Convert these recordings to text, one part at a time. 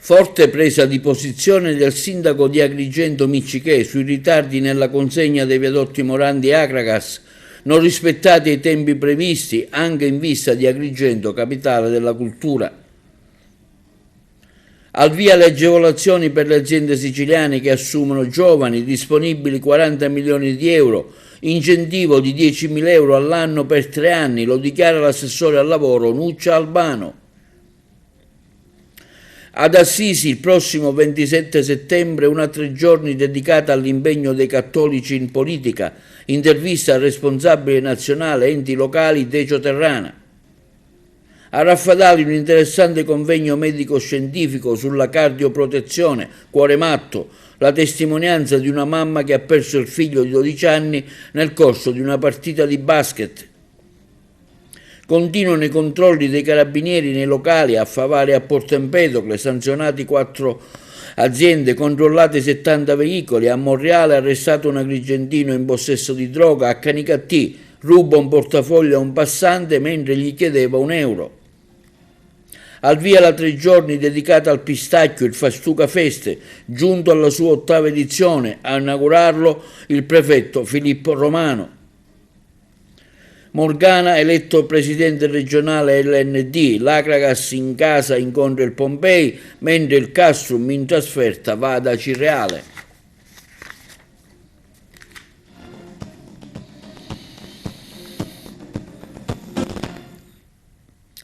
Forte presa di posizione del sindaco di Agrigento Miccichè sui ritardi nella consegna dei viadotti Morandi e Akragas, non rispettati i tempi previsti anche in vista di Agrigento, capitale della cultura. Al via le agevolazioni per le aziende siciliane che assumono giovani, disponibili 40 milioni di euro, incentivo di 10.000 euro all'anno per 3 anni, lo dichiara l'assessore al lavoro Nuccia Albano. Ad Assisi il prossimo 27 settembre una 3 giorni dedicata all'impegno dei cattolici in politica, intervista al responsabile nazionale enti locali Decio Terrana. A Raffadali un interessante convegno medico-scientifico sulla cardioprotezione, cuore matto, la testimonianza di una mamma che ha perso il figlio di 12 anni nel corso di una partita di basket. Continuano i controlli dei carabinieri nei locali a Favara e a Porto Empedocle, sanzionati 4 aziende, controllati 70 veicoli, a Monreale arrestato un agrigentino in possesso di droga, a Canicattì ruba un portafoglio a un passante mentre gli chiedeva €1. Al via la 3 giorni dedicata al pistacchio, il Fastuca Feste, giunto alla sua 8ª edizione, a inaugurarlo il prefetto Filippo Romano. Morgana eletto presidente regionale LND, l'Akragas in casa incontra il Pompei, mentre il Castrum in trasferta va ad Acireale.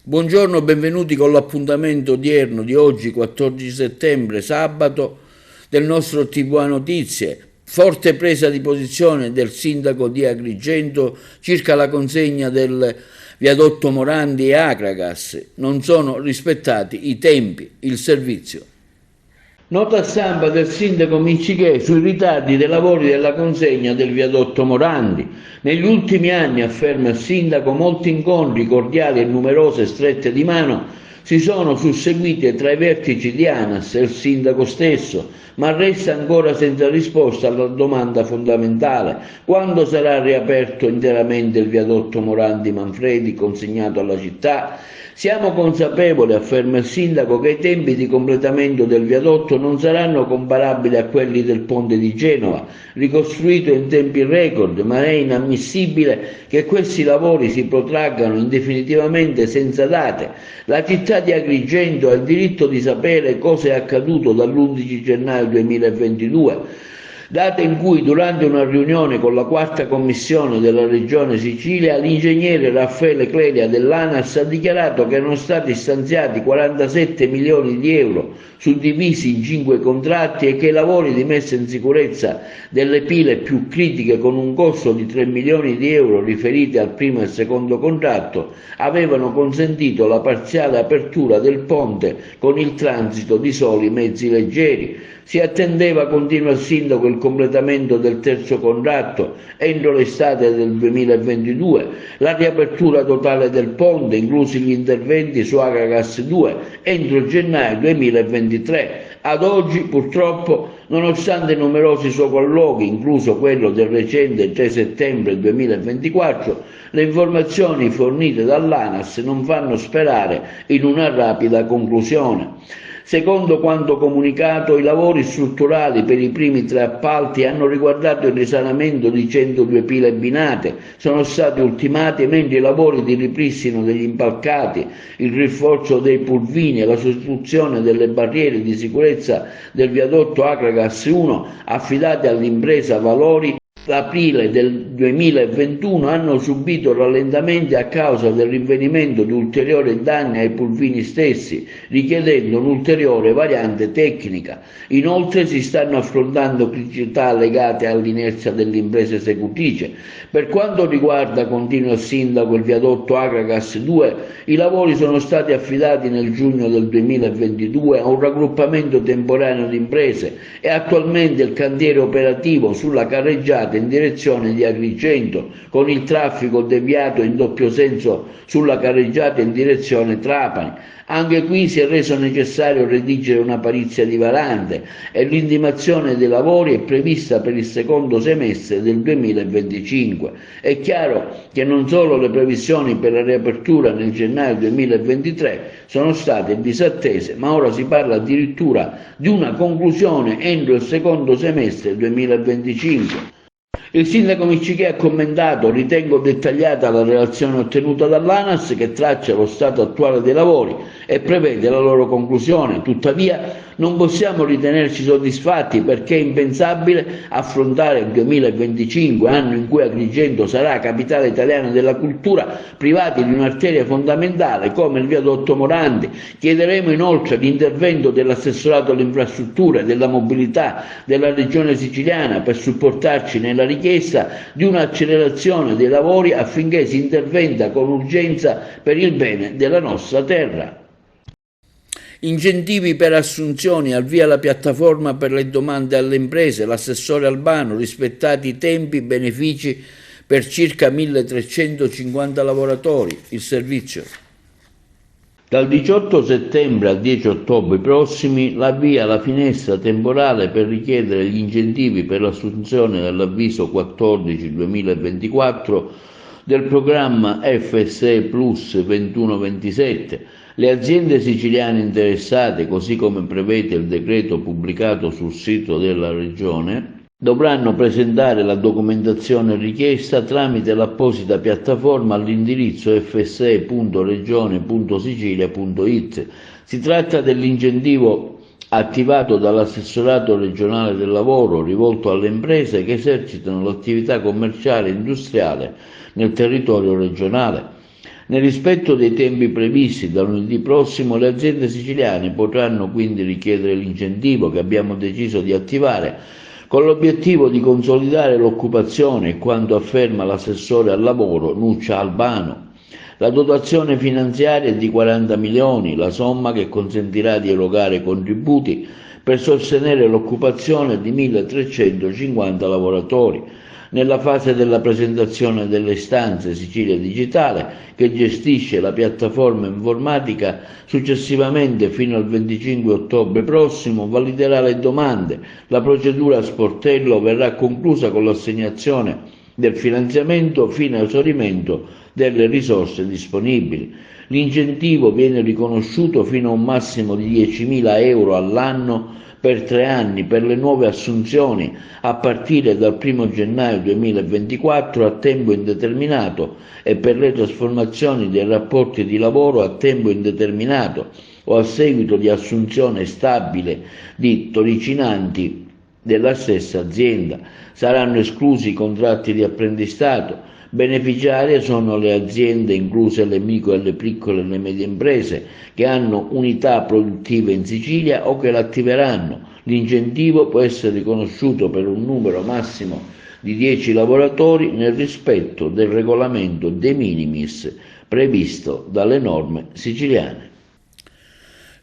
Buongiorno, benvenuti con l'appuntamento odierno di oggi, 14 settembre, sabato, del nostro TV Notizie. Forte presa di posizione del sindaco di Agrigento circa la consegna del viadotto Morandi e Akragas. Non sono rispettati i tempi, il servizio. Nota stampa del sindaco Miccichè sui ritardi dei lavori della consegna del viadotto Morandi. Negli ultimi anni, afferma il sindaco, molti incontri cordiali e numerose strette di mano si sono susseguite tra i vertici di ANAS e il sindaco stesso, ma resta ancora senza risposta alla domanda fondamentale: quando sarà riaperto interamente il viadotto Morandi Manfredi consegnato alla città? Siamo consapevoli, afferma il sindaco, che i tempi di completamento del viadotto non saranno comparabili a quelli del ponte di Genova, ricostruito in tempi record, ma è inammissibile che questi lavori si protraggano indefinitivamente senza date. La città di Agrigento ha il diritto di sapere cosa è accaduto dall'11 gennaio 2022, data in cui, durante una riunione con la 4ª commissione della Regione Sicilia, l'ingegnere Raffaele Clelia dell'ANAS ha dichiarato che erano stati stanziati 47 milioni di euro, suddivisi in 5 contratti, e che i lavori di messa in sicurezza delle pile più critiche, con un costo di 3 milioni di euro riferiti al primo e secondo contratto, avevano consentito la parziale apertura del ponte con il transito di soli mezzi leggeri. Si attendeva, continua il sindaco, il completamento del 3° contratto entro l'estate del 2022, la riapertura totale del ponte, inclusi gli interventi su Akragas 2, entro gennaio 2023. Ad oggi, purtroppo, nonostante numerosi sopralluoghi, incluso quello del recente 3 settembre 2024, le informazioni fornite dall'ANAS non fanno sperare in una rapida conclusione. Secondo quanto comunicato, i lavori strutturali per i primi 3 appalti hanno riguardato il risanamento di 102 pile binate, sono stati ultimati, mentre i lavori di ripristino degli impalcati, il rinforzo dei pulvini e la sostituzione delle barriere di sicurezza del viadotto Akragas 1, affidati all'impresa Valori, aprile del 2021, hanno subito rallentamenti a causa del rinvenimento di ulteriori danni ai pulvini stessi, richiedendo un'ulteriore variante tecnica. Inoltre si stanno affrontando criticità legate all'inerzia dell'impresa esecutrice. Per quanto riguarda, continua il sindaco, il viadotto Akragas 2, i lavori sono stati affidati nel giugno del 2022 a un raggruppamento temporaneo di imprese e attualmente il cantiere operativo sulla carreggiata careggiate in direzione di Agrigento, con il traffico deviato in doppio senso sulla careggiata in direzione Trapani. Anche qui si è reso necessario redigere una parizia di Varante e l'intimazione dei lavori è prevista per il secondo semestre del 2025. È chiaro che non solo le previsioni per la riapertura nel gennaio 2023 sono state disattese, ma ora si parla addirittura di una conclusione entro il secondo semestre 2025. Il sindaco Miccichè ha commentato: ritengo dettagliata la relazione ottenuta dall'ANAS che traccia lo stato attuale dei lavori e prevede la loro conclusione. Tuttavia non possiamo ritenerci soddisfatti perché è impensabile affrontare il 2025, anno in cui Agrigento sarà capitale italiana della cultura, privati di un'arteria fondamentale come il viadotto Morandi. Chiederemo inoltre l'intervento dell'assessorato alle infrastrutture e della mobilità della regione siciliana per supportarci nella richiesta di un'accelerazione dei lavori affinché si intervenga con urgenza per il bene della nostra terra. Incentivi per assunzioni, al via la piattaforma per le domande alle imprese, l'assessore Albano, rispettati i tempi, benefici per circa 1350 lavoratori, il servizio. Dal 18 settembre al 10 ottobre prossimi l'avvia la finestra temporale per richiedere gli incentivi per l'assunzione dell'avviso 14-2024 del programma FSE Plus 21-27. Le aziende siciliane interessate, così come prevede il decreto pubblicato sul sito della Regione, dovranno presentare la documentazione richiesta tramite l'apposita piattaforma all'indirizzo fse.regione.sicilia.it. Si tratta dell'incentivo attivato dall'assessorato regionale del lavoro rivolto alle imprese che esercitano l'attività commerciale e industriale nel territorio regionale. Nel rispetto dei tempi previsti da lunedì prossimo, le aziende siciliane potranno quindi richiedere l'incentivo che abbiamo deciso di attivare con l'obiettivo di consolidare l'occupazione, quanto afferma l'assessore al lavoro Nuccia Albano. La dotazione finanziaria è di 40 milioni, la somma che consentirà di erogare contributi per sostenere l'occupazione di 1350 lavoratori. Nella fase della presentazione delle istanze Sicilia Digitale, che gestisce la piattaforma informatica, successivamente fino al 25 ottobre prossimo validerà le domande. La procedura a sportello verrà conclusa con l'assegnazione del finanziamento fino a esaurimento delle risorse disponibili. L'incentivo viene riconosciuto fino a un massimo di 10.000 euro all'anno per 3 anni per le nuove assunzioni a partire dal 1 gennaio 2024 a tempo indeterminato e per le trasformazioni dei rapporti di lavoro a tempo indeterminato o a seguito di assunzione stabile di tirocinanti della stessa azienda. Saranno esclusi i contratti di apprendistato. Beneficiarie sono le aziende, incluse le micro e le piccole e le medie imprese, che hanno unità produttive in Sicilia o che l'attiveranno. L'incentivo può essere riconosciuto per un numero massimo di 10 lavoratori nel rispetto del regolamento de minimis previsto dalle norme siciliane.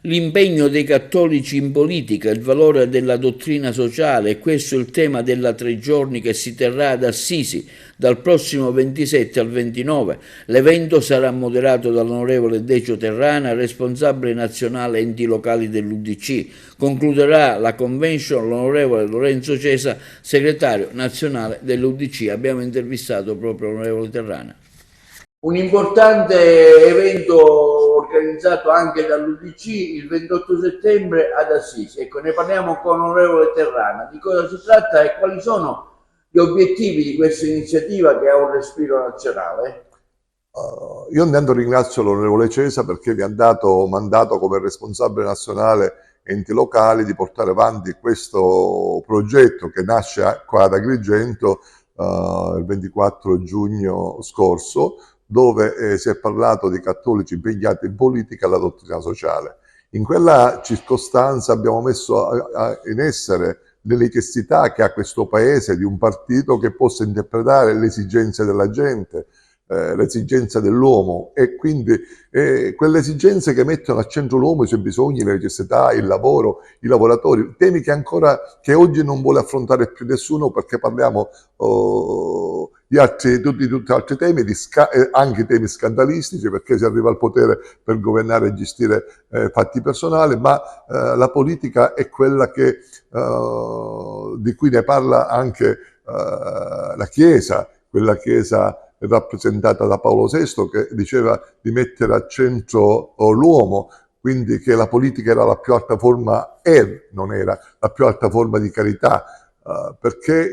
L'impegno dei cattolici in politica, il valore della dottrina sociale, e questo è il tema della 3 giorni che si terrà ad Assisi dal prossimo 27 al 29. L'evento sarà moderato dall'onorevole Decio Terrana, responsabile nazionale enti locali dell'UDC. Concluderà la convention l'onorevole Lorenzo Cesa, segretario nazionale dell'UDC. Abbiamo intervistato proprio l'onorevole Terrana. Un importante evento organizzato anche dall'UDC il 28 settembre ad Assisi. Ecco, ne parliamo con l'onorevole Terrana. Di cosa si tratta e quali sono gli obiettivi di questa iniziativa che ha un respiro nazionale? Io intanto ringrazio l'onorevole Cesa perché mi ha dato mandato come responsabile nazionale enti locali di portare avanti questo progetto che nasce qua ad Agrigento il 24 giugno scorso, dove si è parlato di cattolici impegnati in politica e la dottrina sociale. In quella circostanza abbiamo messo in essere le necessità che ha questo paese di un partito che possa interpretare le esigenze della gente, l'esigenza dell'uomo, e quindi quelle esigenze che mettono al centro l'uomo, i suoi bisogni, le necessità, il lavoro, i lavoratori, temi che oggi non vuole affrontare più nessuno, perché parliamo di tutti altri temi, anche temi scandalistici, perché si arriva al potere per governare e gestire fatti personali, ma la politica è quella di cui ne parla anche la Chiesa, quella Chiesa rappresentata da Paolo VI, che diceva di mettere al centro l'uomo, quindi che la politica era la più alta forma, non era la più alta forma di carità, perché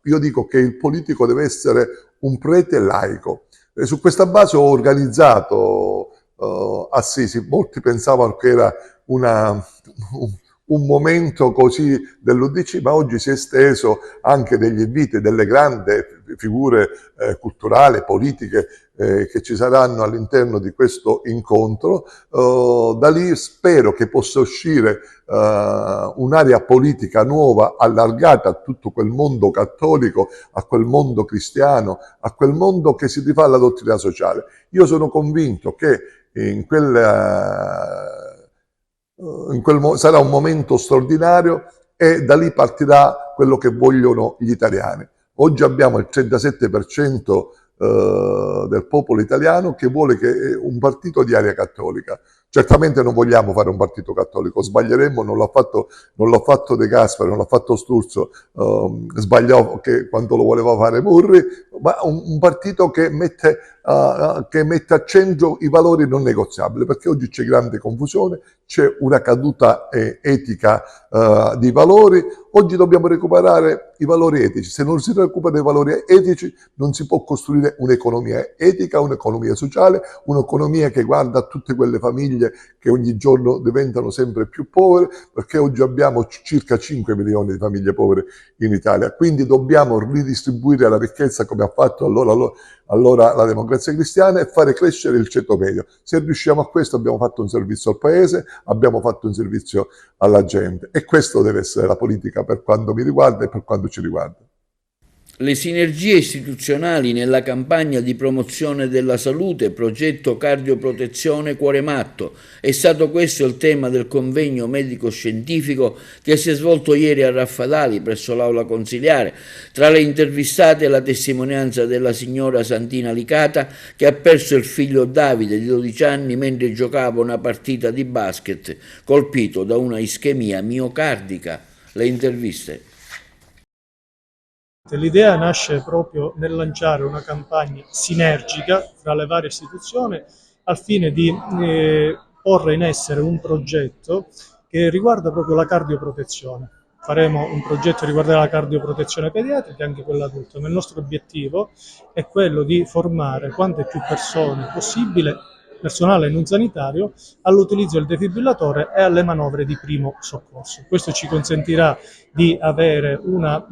io dico che il politico deve essere un prete laico. E su questa base ho organizzato Assisi. Molti pensavano che era un momento così dell'UDC, ma oggi si è esteso anche degli inviti delle grandi figure culturali, politiche che ci saranno all'interno di questo incontro. Da lì spero che possa uscire un'area politica nuova, allargata a tutto quel mondo cattolico, a quel mondo cristiano, a quel mondo che si rifà alla dottrina sociale. Io sono convinto che sarà un momento straordinario, e da lì partirà quello che vogliono gli italiani. Oggi abbiamo il 37% del popolo italiano che vuole un partito di area cattolica. Certamente non vogliamo fare un partito cattolico, sbaglieremmo, non l'ha fatto De Gasperi, non l'ha fatto Sturzo, sbagliò quando lo voleva fare Murri, ma un partito che mette a centro i valori non negoziabili, perché oggi c'è grande confusione, c'è una caduta etica di valori. Oggi dobbiamo recuperare i valori etici. Se non si recuperano i valori etici non si può costruire un'economia etica, un'economia sociale, un'economia che guarda a tutte quelle famiglie che ogni giorno diventano sempre più povere, perché oggi abbiamo circa 5 milioni di famiglie povere in Italia. Quindi dobbiamo ridistribuire la ricchezza come ha fatto allora la Democrazia Cristiana, e fare crescere il ceto medio. Se riusciamo a questo abbiamo fatto un servizio al Paese, abbiamo fatto un servizio alla gente, e questo deve essere la politica per quanto mi riguarda e per quanto ci riguarda. Le sinergie istituzionali nella campagna di promozione della salute, progetto cardioprotezione Cuore Matto. È stato questo il tema del convegno medico-scientifico che si è svolto ieri a Raffadali presso l'Aula Consiliare. Tra le intervistate la testimonianza della signora Santina Licata, che ha perso il figlio Davide di 12 anni mentre giocava una partita di basket, colpito da una ischemia miocardica. Le interviste. L'idea nasce proprio nel lanciare una campagna sinergica fra le varie istituzioni al fine di porre in essere un progetto che riguarda proprio la cardioprotezione. Faremo un progetto che riguarderà la cardioprotezione pediatrica e anche quella adulta, ma il nostro obiettivo è quello di formare quante più persone possibile, personale non sanitario, all'utilizzo del defibrillatore e alle manovre di primo soccorso. Questo ci consentirà di avere una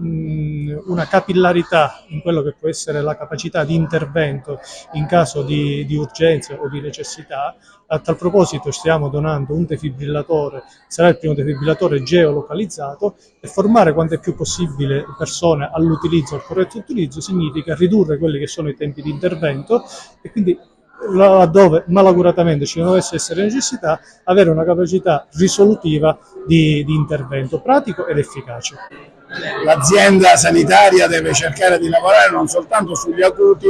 capillarità in quello che può essere la capacità di intervento in caso di urgenza o di necessità. A tal proposito stiamo donando un defibrillatore, sarà il primo defibrillatore geolocalizzato, e formare quante più possibile persone all'utilizzo, al corretto utilizzo, significa ridurre quelli che sono i tempi di intervento, e quindi laddove malauguratamente ci dovesse essere necessità, avere una capacità risolutiva di intervento pratico ed efficace. L'azienda sanitaria deve cercare di lavorare non soltanto sugli acuti,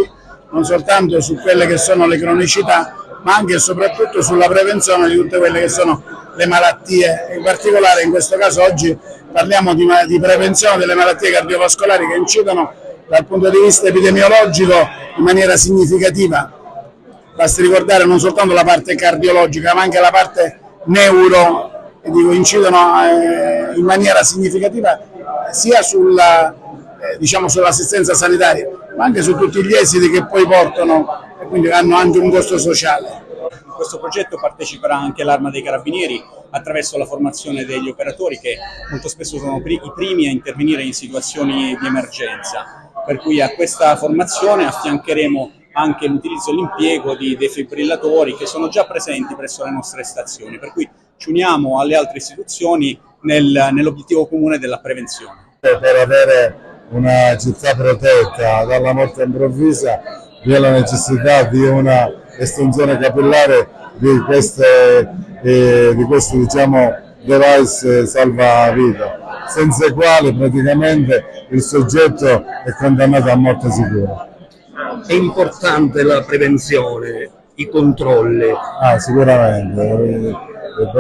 non soltanto su quelle che sono le cronicità, ma anche e soprattutto sulla prevenzione di tutte quelle che sono le malattie. In particolare in questo caso oggi parliamo di prevenzione delle malattie cardiovascolari che incidono dal punto di vista epidemiologico in maniera significativa. Basti ricordare non soltanto la parte cardiologica, ma anche la parte neuro, che incidono in maniera significativa sia sull'assistenza sanitaria, ma anche su tutti gli esiti che poi portano, e quindi hanno anche un costo sociale. In questo progetto parteciperà anche l'Arma dei Carabinieri attraverso la formazione degli operatori, che molto spesso sono i primi a intervenire in situazioni di emergenza, per cui a questa formazione affiancheremo anche l'utilizzo e l'impiego di defibrillatori che sono già presenti presso le nostre stazioni, per cui ci uniamo alle altre istituzioni nell'obiettivo comune della prevenzione. Per avere una città protetta dalla morte improvvisa vi è la necessità di una estensione capillare di questi diciamo, device salvavita, senza i quali praticamente il soggetto è condannato a morte sicura. È importante la prevenzione, i controlli. Sicuramente,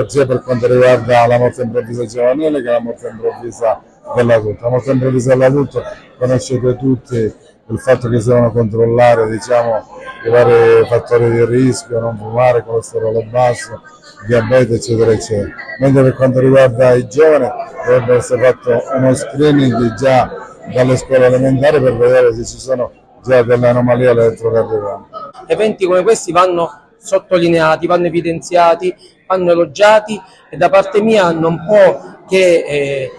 sia per quanto riguarda la morte improvvisa giovanile che la morte improvvisa dell'adulto. La morte improvvisa dell'adulto conoscete tutti il fatto che si devono controllare diciamo, i vari fattori di rischio, non fumare, colesterolo basso, diabete eccetera eccetera. Mentre per quanto riguarda i giovani dovrebbe essere fatto uno screening già dalle scuole elementari per vedere se ci sono già delle anomalie all'elettrocardiogramma. Eventi come questi vanno sottolineati, vanno evidenziati, vanno elogiati e da parte mia non può che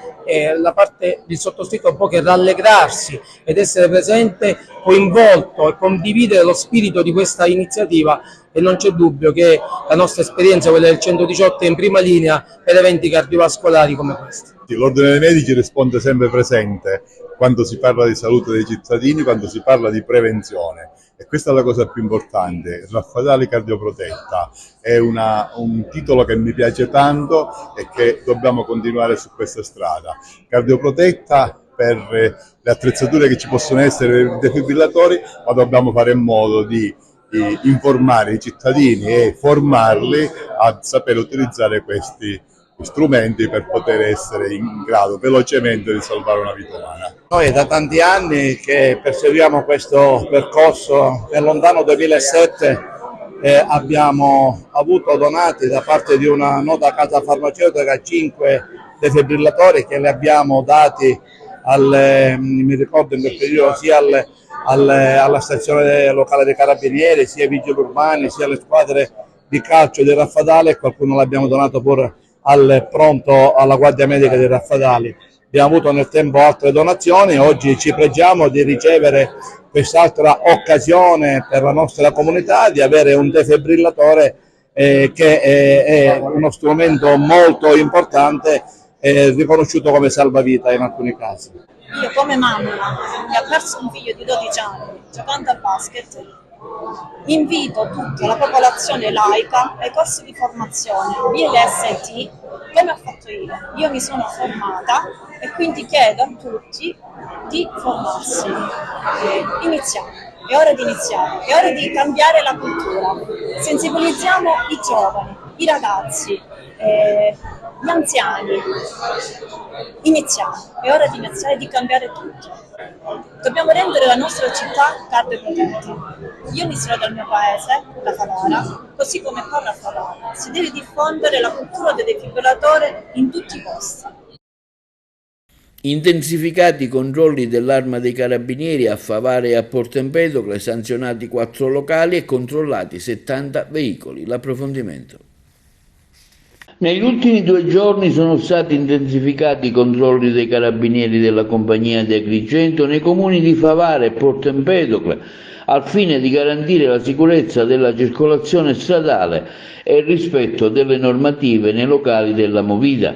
la parte del sottoscritto un po' che rallegrarsi ed essere presente, coinvolto e condividere lo spirito di questa iniziativa, e non c'è dubbio che la nostra esperienza, quella del 118, è in prima linea per eventi cardiovascolari come questi. L'Ordine dei Medici risponde sempre presente quando si parla di salute dei cittadini, quando si parla di prevenzione, e questa è la cosa più importante. Raffadali Cardioprotetta è un titolo che mi piace tanto e che dobbiamo continuare su questa strada. Cardioprotetta per le attrezzature che ci possono essere per i defibrillatori, ma dobbiamo fare in modo di informare i cittadini e formarli a sapere utilizzare questi strumenti per poter essere in grado velocemente di salvare una vita umana. Noi è da tanti anni che perseguiamo questo percorso. Nel lontano 2007 abbiamo avuto donati da parte di una nota casa farmaceutica 5 defibrillatori che li abbiamo dati mi ricordo in quel periodo sia alla stazione locale dei Carabinieri, sia ai vigili urbani, sia alle squadre di calcio di Raffadali, e qualcuno l'abbiamo donato pure al pronto alla Guardia Medica di Raffadali. Abbiamo avuto nel tempo altre donazioni, oggi ci pregiamo di ricevere quest'altra occasione per la nostra comunità di avere un defibrillatore che è uno strumento molto importante, riconosciuto come salvavita in alcuni casi. Io come mamma che ha perso un figlio di 12 anni giocando a basket, invito tutta la popolazione laica ai corsi di formazione BLST, come ho fatto io. Io mi sono formata e quindi chiedo a tutti di formarsi. Iniziamo, è ora di iniziare, è ora di cambiare la cultura. Sensibilizziamo i giovani, i ragazzi, gli anziani. Iniziamo, è ora di iniziare, di cambiare tutto. Dobbiamo rendere la nostra città cardioprotetta. Io inizierò dal mio paese, da Favara, così come qua a Favara. Si deve diffondere la cultura del defibrillatore in tutti i posti. Intensificati i controlli dell'Arma dei Carabinieri a Favara e a Porto Empedocle, sanzionati 4 locali e controllati 70 veicoli. L'approfondimento. Negli ultimi 2 giorni sono stati intensificati i controlli dei carabinieri della compagnia di Agrigento nei comuni di Favara e Porto Empedocle al fine di garantire la sicurezza della circolazione stradale e il rispetto delle normative nei locali della Movida.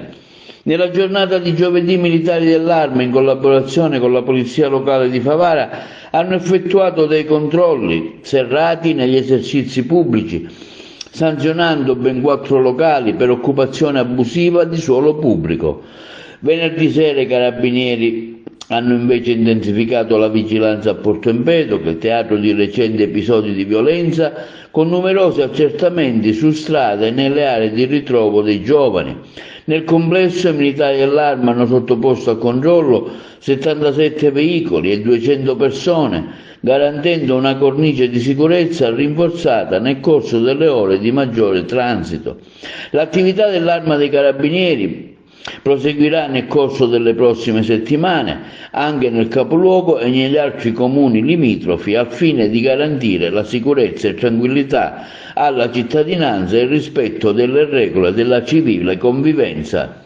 Nella giornata di giovedì i militari dell'Arma, in collaborazione con la Polizia Locale di Favara, hanno effettuato dei controlli serrati negli esercizi pubblici, sanzionando ben 4 locali per occupazione abusiva di suolo pubblico. Venerdì sera i carabinieri hanno invece intensificato la vigilanza a Porto Empedocle, teatro di recenti episodi di violenza, con numerosi accertamenti su strada e nelle aree di ritrovo dei giovani. Nel complesso i militari dell'Arma hanno sottoposto a controllo 77 veicoli e 200 persone, garantendo una cornice di sicurezza rinforzata nel corso delle ore di maggiore transito. L'attività dell'Arma dei Carabinieri proseguirà nel corso delle prossime settimane anche nel capoluogo e negli altri comuni limitrofi al fine di garantire la sicurezza e tranquillità alla cittadinanza e il rispetto delle regole della civile convivenza.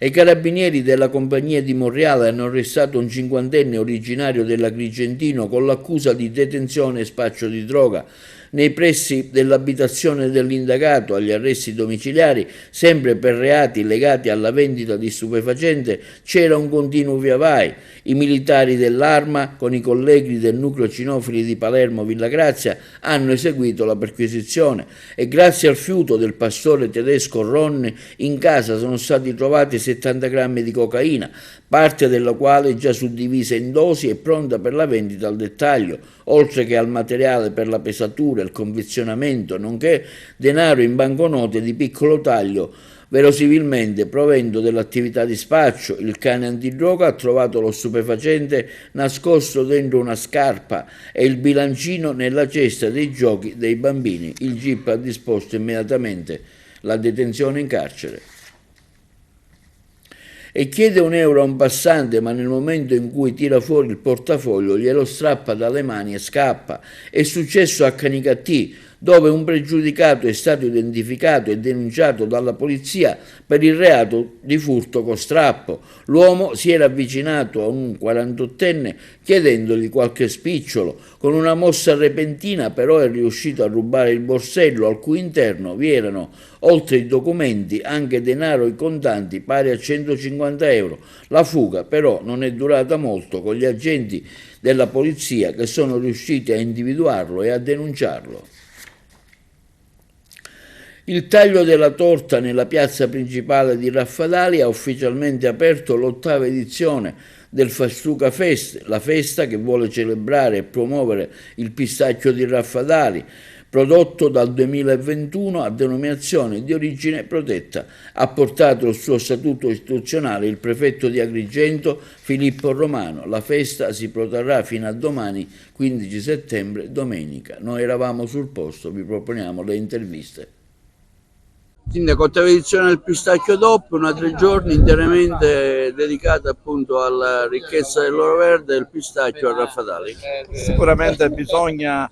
I carabinieri della compagnia di Monreale hanno arrestato un 50enne originario dell'Agrigentino con l'accusa di detenzione e spaccio di droga. nei pressi dell'abitazione dell'indagato agli arresti domiciliari, sempre per reati legati alla vendita di stupefacente, c'era un continuo via vai. I militari dell'Arma, con i colleghi del nucleo cinofili di Palermo Villa Grazia, hanno eseguito la perquisizione e grazie al fiuto del pastore tedesco Ron in casa sono stati trovati 70 grammi di cocaina, parte della quale è già suddivisa in dosi e pronta per la vendita al dettaglio, oltre che al materiale per la pesatura, il confezionamento, nonché denaro in banconote di piccolo taglio, verosimilmente provento dell'attività di spaccio. Il cane antidroga ha trovato lo stupefacente nascosto dentro una scarpa e il bilancino nella cesta dei giochi dei bambini. Il GIP ha disposto immediatamente la detenzione in carcere. E chiede €1 a un passante, ma nel momento in cui tira fuori il portafoglio glielo strappa dalle mani e scappa. È successo a Canicattì, dove un pregiudicato è stato identificato e denunciato dalla polizia per il reato di furto con strappo. L'uomo si era avvicinato a un 48enne chiedendogli qualche spicciolo. Con una mossa repentina però è riuscito a rubare il borsello, al cui interno vi erano, oltre ai documenti, anche denaro e contanti pari a 150 euro. La fuga però non è durata molto, con gli agenti della polizia che sono riusciti a individuarlo e a denunciarlo. Il taglio della torta nella piazza principale di Raffadali ha ufficialmente aperto l'8ª edizione del Fastuca Fest, la festa che vuole celebrare e promuovere il pistacchio di Raffadali, prodotto dal 2021 a denominazione di origine protetta. Ha portato il suo statuto istituzionale il prefetto di Agrigento Filippo Romano. La festa si protrarrà fino a domani, 15 settembre, domenica. Noi eravamo sul posto, vi proponiamo le interviste. Sindaco, 8ª edizione del Pistacchio DOP, una 3 giorni interamente dedicata appunto alla ricchezza dell'oro verde e del pistacchio a Raffadali. Sicuramente bisogna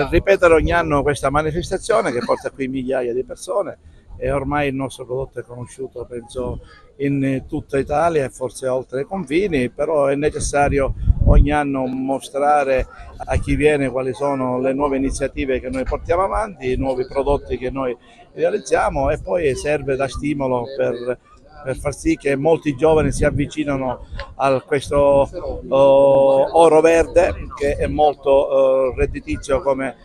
ripetere ogni anno questa manifestazione che porta qui migliaia di persone e ormai il nostro prodotto è conosciuto, penso, in tutta Italia e forse oltre i confini, però è necessario ogni anno mostrare a chi viene quali sono le nuove iniziative che noi portiamo avanti, i nuovi prodotti che noi realizziamo, e poi serve da stimolo per far sì che molti giovani si avvicinano a questo oro verde, che è molto redditizio come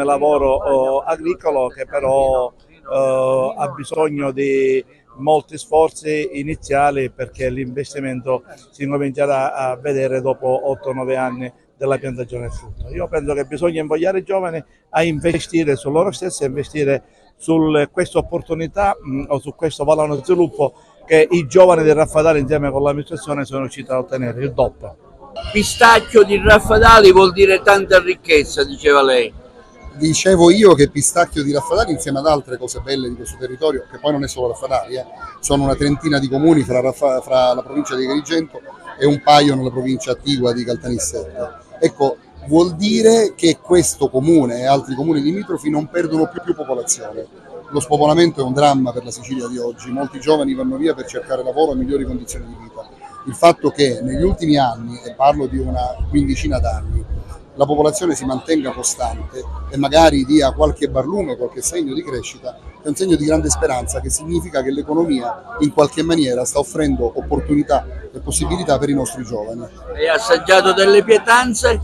lavoro agricolo, che però ha bisogno di molti sforzi iniziali, perché l'investimento si comincerà a vedere dopo 8-9 anni della piantagione del frutto. Io penso che bisogna invogliare i giovani a investire su loro stessi, a investire su questa opportunità o su questo valore di sviluppo che i giovani del Raffadali insieme con l'amministrazione sono riusciti a ottenere, il DOP. Pistacchio di Raffadali vuol dire tanta ricchezza, diceva lei. Dicevo io che Pistacchio di Raffadali, insieme ad altre cose belle di questo territorio, che poi non è solo Raffadali, sono una trentina di comuni fra la provincia di Agrigento e un paio nella provincia attigua di Caltanissetta. Ecco, vuol dire che questo comune e altri comuni limitrofi non perdono più popolazione. Lo spopolamento è un dramma per la Sicilia di oggi, molti giovani vanno via per cercare lavoro e migliori condizioni di vita. Il fatto che negli ultimi anni, e parlo di una quindicina d'anni, la popolazione si mantenga costante e magari dia qualche barlume, qualche segno di crescita, è un segno di grande speranza, che significa che l'economia in qualche maniera sta offrendo opportunità e possibilità per i nostri giovani. Hai assaggiato delle pietanze?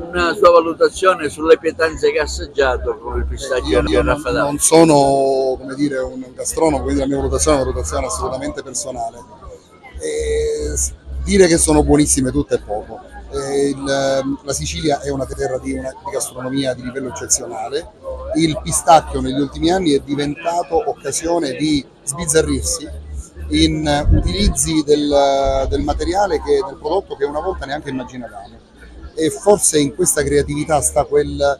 Una sua valutazione sulle pietanze che ha assaggiato con il pistacchio di Raffadali? Non sono, come dire, un gastronomo, quindi la mia valutazione è una valutazione assolutamente personale. Dire che sono buonissime tutte è poco. La Sicilia è una terra di gastronomia di livello eccezionale. Il pistacchio negli ultimi anni è diventato occasione di sbizzarrirsi in utilizzi del materiale, del prodotto che una volta neanche immaginavamo, e forse in questa creatività sta quel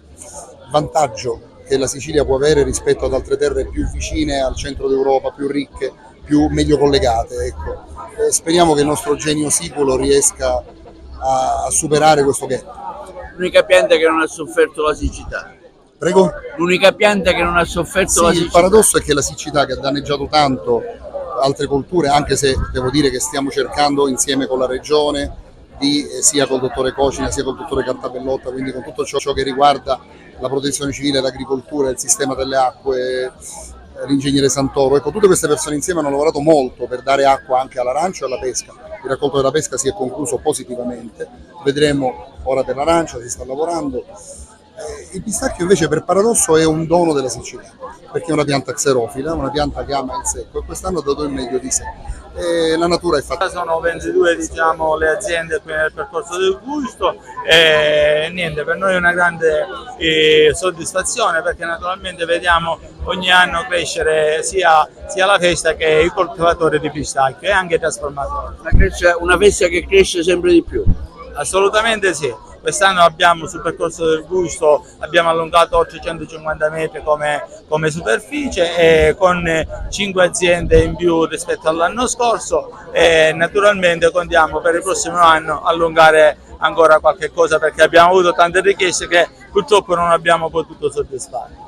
vantaggio che la Sicilia può avere rispetto ad altre terre più vicine al centro d'Europa, più ricche, meglio collegate, ecco. Speriamo che il nostro genio siculo riesca a superare questo gap. L'unica pianta che non ha sofferto la siccità. Prego? L'unica pianta che non ha sofferto la siccità. Il paradosso è che la siccità, che ha danneggiato tanto altre colture, anche se devo dire che stiamo cercando insieme con la regione sia col dottore Cocina sia col dottore Cartabellotta, quindi con tutto ciò che riguarda la protezione civile, l'agricoltura, il sistema delle acque, l'ingegnere Santoro. Ecco, tutte queste persone insieme hanno lavorato molto per dare acqua anche all'arancio e alla pesca. Il raccolto della pesca si è concluso positivamente, vedremo ora per l'arancia, si sta lavorando. Il pistacchio invece, per paradosso, è un dono della Sicilia, perché è una pianta xerofila, una pianta che ama il secco e quest'anno ha dato il meglio di sé. La natura è fatta. Sono 22 diciamo, le aziende qui nel percorso del gusto e niente, per noi è una grande soddisfazione, perché naturalmente vediamo ogni anno crescere sia la festa che i coltivatori di pistacchio e anche i trasformatori. Una festa che cresce sempre di più. Assolutamente sì. Quest'anno abbiamo sul percorso del gusto abbiamo allungato oltre 150 metri come superficie e con 5 aziende in più rispetto all'anno scorso, e naturalmente contiamo per il prossimo anno allungare ancora qualche cosa, perché abbiamo avuto tante richieste che purtroppo non abbiamo potuto soddisfare.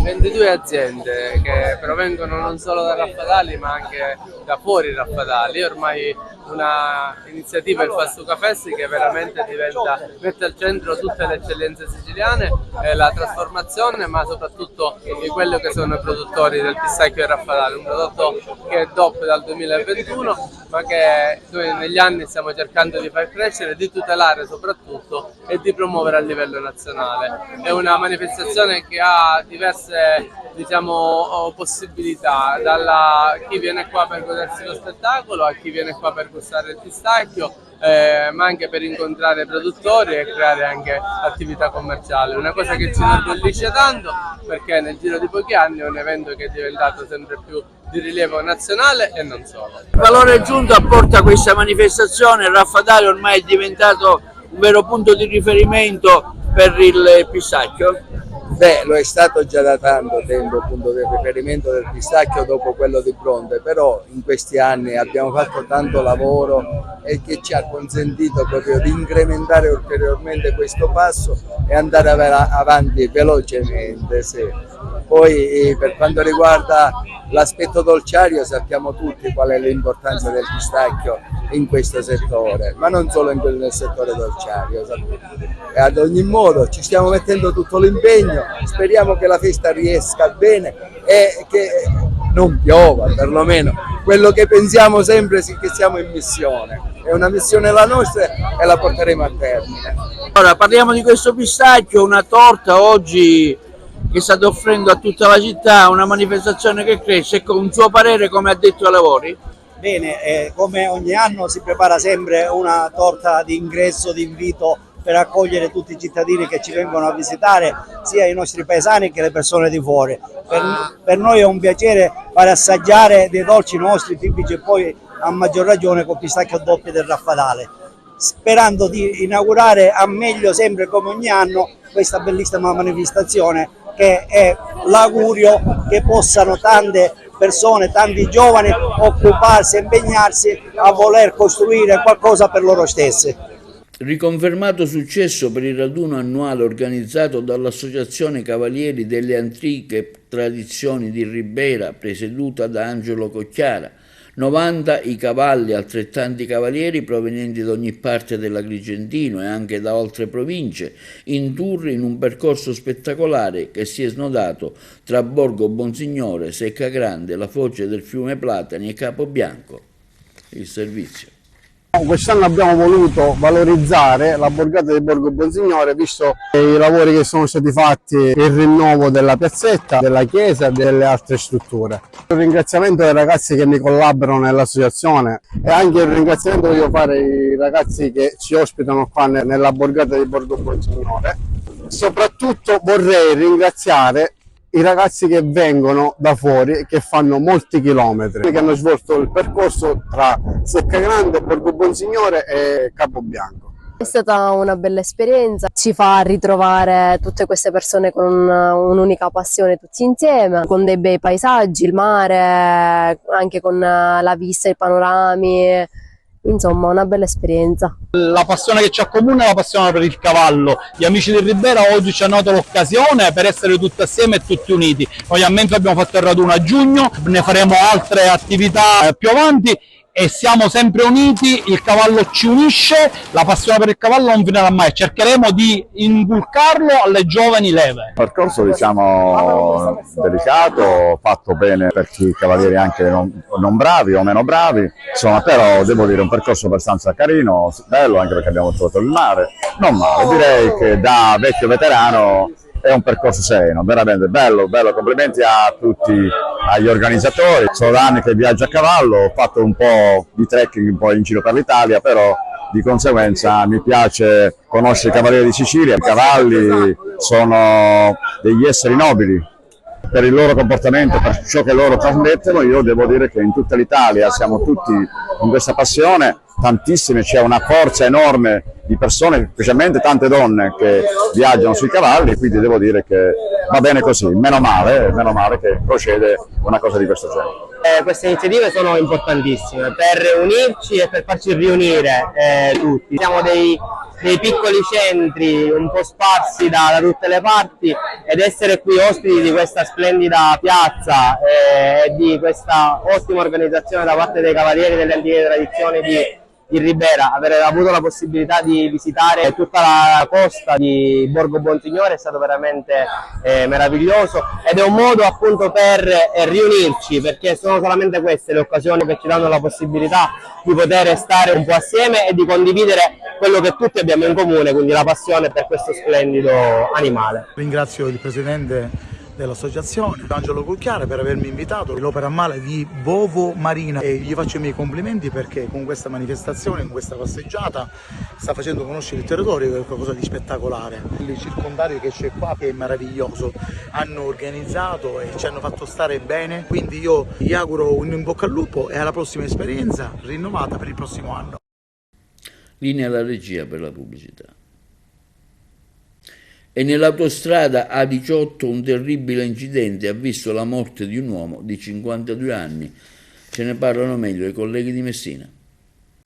22 aziende che provengono non solo da Raffadali ma anche da fuori Raffadali. Ormai una iniziativa, il Fastuca Festi, che veramente mette al centro tutte le eccellenze siciliane, la trasformazione, ma soprattutto di quello che sono i produttori del pistacchio di Raffadali, un prodotto che è DOP dal 2021 ma che noi negli anni stiamo cercando di far crescere, di tutelare soprattutto e di promuovere a livello nazionale. È una manifestazione che ha diverse possibilità, dalla chi viene qua per godersi lo spettacolo a chi viene qua per gustare il pistacchio, ma anche per incontrare produttori e creare anche attività commerciali. Una cosa che ci inorgoglisce tanto, perché nel giro di pochi anni è un evento che è diventato sempre più di rilievo nazionale e non solo. Il valore aggiunto apporta questa manifestazione. Raffadali ormai è diventato un vero punto di riferimento per il pistacchio. Beh, lo è stato già da tanto tempo il punto di riferimento del pistacchio dopo quello di Bronte, però in questi anni abbiamo fatto tanto lavoro e che ci ha consentito proprio di incrementare ulteriormente questo passo e andare avanti velocemente. Sì. Poi per quanto riguarda l'aspetto dolciario sappiamo tutti qual è l'importanza del pistacchio in questo settore, ma non solo nel settore dolciario. E ad ogni modo ci stiamo mettendo tutto l'impegno, speriamo che la festa riesca bene e che non piova, perlomeno quello che pensiamo sempre è che siamo in missione. È una missione la nostra e la porteremo a termine. Ora parliamo di questo pistacchio, una torta oggi che state offrendo a tutta la città, una manifestazione che cresce. Ecco, un suo parere come addetto ai lavori? Bene, come ogni anno si prepara sempre una torta di ingresso, di invito per accogliere tutti i cittadini che ci vengono a visitare, sia i nostri paesani che le persone di fuori. Per noi è un piacere fare assaggiare dei dolci nostri tipici, e poi a maggior ragione con pistacchio doppio del Raffadale, sperando di inaugurare a meglio sempre come ogni anno questa bellissima manifestazione, che è l'augurio che possano tante persone, tanti giovani occuparsi, impegnarsi a voler costruire qualcosa per loro stessi. Riconfermato successo per il raduno annuale organizzato dall'Associazione Cavalieri delle Antiche Tradizioni di Ribera, presieduta da Angelo Cocchiara. 90 i cavalli, altrettanti cavalieri provenienti da ogni parte dell'Agrigentino e anche da altre province, in tour in un percorso spettacolare che si è snodato tra Borgo Bonsignore, Secca Grande, la foce del fiume Platani e Capobianco. Il servizio. Quest'anno abbiamo voluto valorizzare la borgata di Borgo Bonsignore, visto i lavori che sono stati fatti, il rinnovo della piazzetta, della chiesa e delle altre strutture. Un ringraziamento ai ragazzi che mi collaborano nell'associazione e anche un ringraziamento voglio fare ai ragazzi che ci ospitano qua nella borgata di Borgo Bonsignore. Soprattutto vorrei ringraziare i ragazzi che vengono da fuori, che fanno molti chilometri, che hanno svolto il percorso tra Seccagrande, Borgo Bonsignore e Capobianco. È stata una bella esperienza, ci fa ritrovare tutte queste persone con un'unica passione tutti insieme, con dei bei paesaggi, il mare, anche con la vista, i panorami. Insomma, una bella esperienza. La passione che ci accomuna è la passione per il cavallo. Gli amici di Ribera oggi ci hanno dato l'occasione per essere tutti assieme e tutti uniti. Noi a Mentre abbiamo fatto il raduno a giugno, ne faremo altre attività più avanti e siamo sempre uniti, il cavallo ci unisce, la passione per il cavallo non finirà mai, cercheremo di inculcarlo alle giovani leve. Percorso diciamo delicato, fatto bene per chi cavalieri anche non bravi o meno bravi, insomma, però devo dire un percorso abbastanza carino, bello, anche perché abbiamo trovato il mare, non male, direi che da vecchio veterano è un percorso sereno, veramente bello, complimenti a tutti, agli organizzatori. Sono da anni che viaggio a cavallo, ho fatto un po' di trekking un po' in giro per l'Italia, però di conseguenza mi piace conoscere i cavalieri di Sicilia. I cavalli sono degli esseri nobili, per il loro comportamento, per ciò che loro trasmettono. Io devo dire che in tutta l'Italia siamo tutti in questa passione, tantissime, c'è una forza enorme di persone, specialmente tante donne che viaggiano sui cavalli, quindi devo dire che va bene così, meno male che procede una cosa di questo genere. Queste iniziative sono importantissime per unirci e per farci riunire tutti. Siamo dei piccoli centri un po' sparsi da tutte le parti, ed essere qui ospiti di questa splendida piazza e di questa ottima organizzazione da parte dei Cavalieri delle Antiche Tradizioni di Ribera, aver avuto la possibilità di visitare tutta la costa di Borgo Bonsignore è stato veramente meraviglioso, ed è un modo appunto per riunirci, perché sono solamente queste le occasioni che ci danno la possibilità di poter stare un po' assieme e di condividere quello che tutti abbiamo in comune, quindi la passione per questo splendido animale. Ringrazio il presidente dell'associazione, Angelo Cucchiare, per avermi invitato all'Opera Male di Bovo Marina, e gli faccio i miei complimenti perché con questa manifestazione, con questa passeggiata, sta facendo conoscere il territorio, che è qualcosa di spettacolare. Il circondario che c'è qua è meraviglioso, hanno organizzato e ci hanno fatto stare bene, quindi io gli auguro un in bocca al lupo e alla prossima esperienza rinnovata per il prossimo anno. Linea alla regia per la pubblicità. E nell'autostrada A18 un terribile incidente ha visto la morte di un uomo di 52 anni. Ce ne parlano meglio i colleghi di Messina.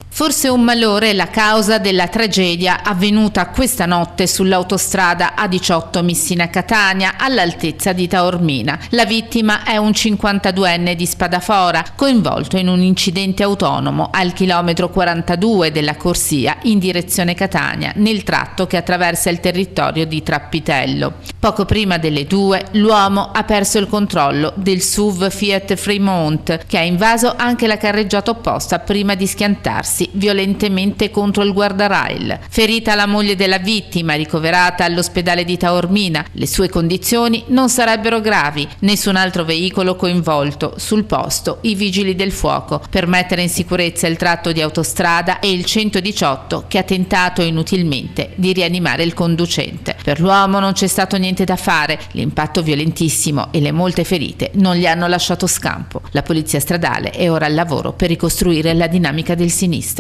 Forse un malore è la causa della tragedia avvenuta questa notte sull'autostrada A18 Messina-Catania all'altezza di Taormina. La vittima è un 52enne di Spadafora, coinvolto in un incidente autonomo al chilometro 42 della corsia in direzione Catania, nel tratto che attraversa il territorio di Trappitello. Poco prima delle 2 l'uomo ha perso il controllo del SUV Fiat Fremont, che ha invaso anche la carreggiata opposta prima di schiantarsi violentemente contro il guardrail. Ferita la moglie della vittima, ricoverata all'ospedale di Taormina. Le sue condizioni non sarebbero gravi, nessun altro veicolo coinvolto. Sul posto i vigili del fuoco per mettere in sicurezza il tratto di autostrada e il 118 che ha tentato inutilmente di rianimare il conducente. Per l'uomo non c'è stato niente da fare, l'impatto violentissimo e le molte ferite non gli hanno lasciato scampo. La polizia stradale è ora al lavoro per ricostruire la dinamica del sinistro.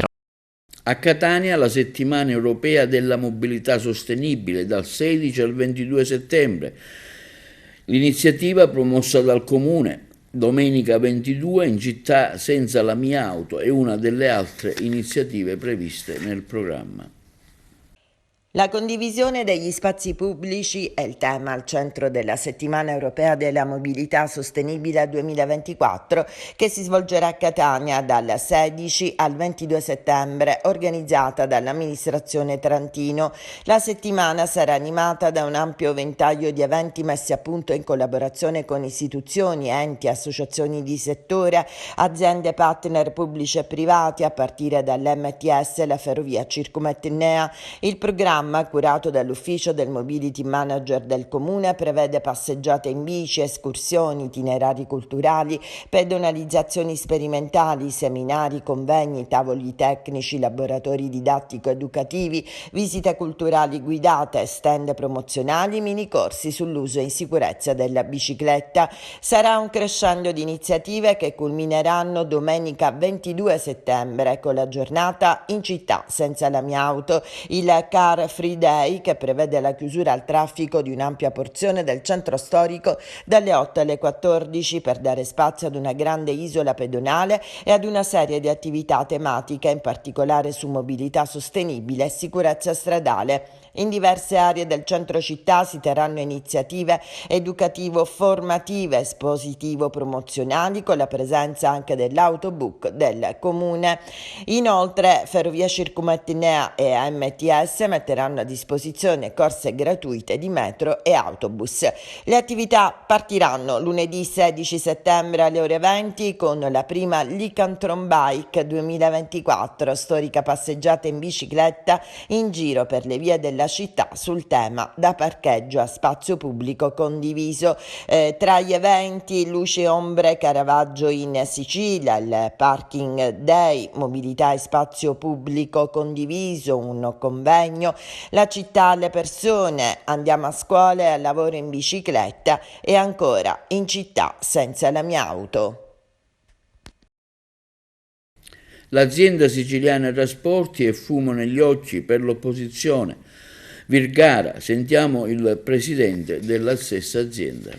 A Catania la settimana europea della mobilità sostenibile dal 16 al 22 settembre. L'iniziativa promossa dal Comune. Domenica 22 in città senza la mia auto è una delle altre iniziative previste nel programma. La condivisione degli spazi pubblici è il tema al centro della Settimana Europea della Mobilità Sostenibile 2024, che si svolgerà a Catania dal 16 al 22 settembre, organizzata dall'amministrazione Trantino. La settimana sarà animata da un ampio ventaglio di eventi messi a punto in collaborazione con istituzioni, enti, associazioni di settore, aziende partner pubblici e privati, a partire dall'MTS e la Ferrovia Circumetnea. Il programma, curato dall'ufficio del Mobility Manager del Comune, prevede passeggiate in bici, escursioni, itinerari culturali, pedonalizzazioni sperimentali, seminari, convegni, tavoli tecnici, laboratori didattico-educativi, visite culturali guidate, stand promozionali, mini corsi sull'uso in sicurezza della bicicletta. Sarà un crescendo di iniziative che culmineranno domenica 22 settembre con la giornata in città senza la mia auto, il Car Free Day, che prevede la chiusura al traffico di un'ampia porzione del centro storico dalle 8 alle 14 per dare spazio ad una grande isola pedonale e ad una serie di attività tematiche, in particolare su mobilità sostenibile e sicurezza stradale. In diverse aree del centro città si terranno iniziative educativo-formative, espositivo-promozionali con la presenza anche dell'autobook del comune. Inoltre Ferrovia Circumetnea e AMTS metteranno a disposizione corse gratuite di metro e autobus. Le attività partiranno lunedì 16 settembre alle ore 20 con la prima Lycantron Bike 2024, storica passeggiata in bicicletta in giro per le vie della città sul tema da parcheggio a spazio pubblico condiviso. Tra gli eventi luci e ombre Caravaggio in Sicilia, il Parking Day, mobilità e spazio pubblico condiviso, un convegno, la città alle persone, andiamo a scuola e al lavoro in bicicletta e ancora in città senza la mia auto. L'azienda siciliana trasporti e fumo negli occhi per l'opposizione. Virgara, sentiamo il presidente della stessa azienda.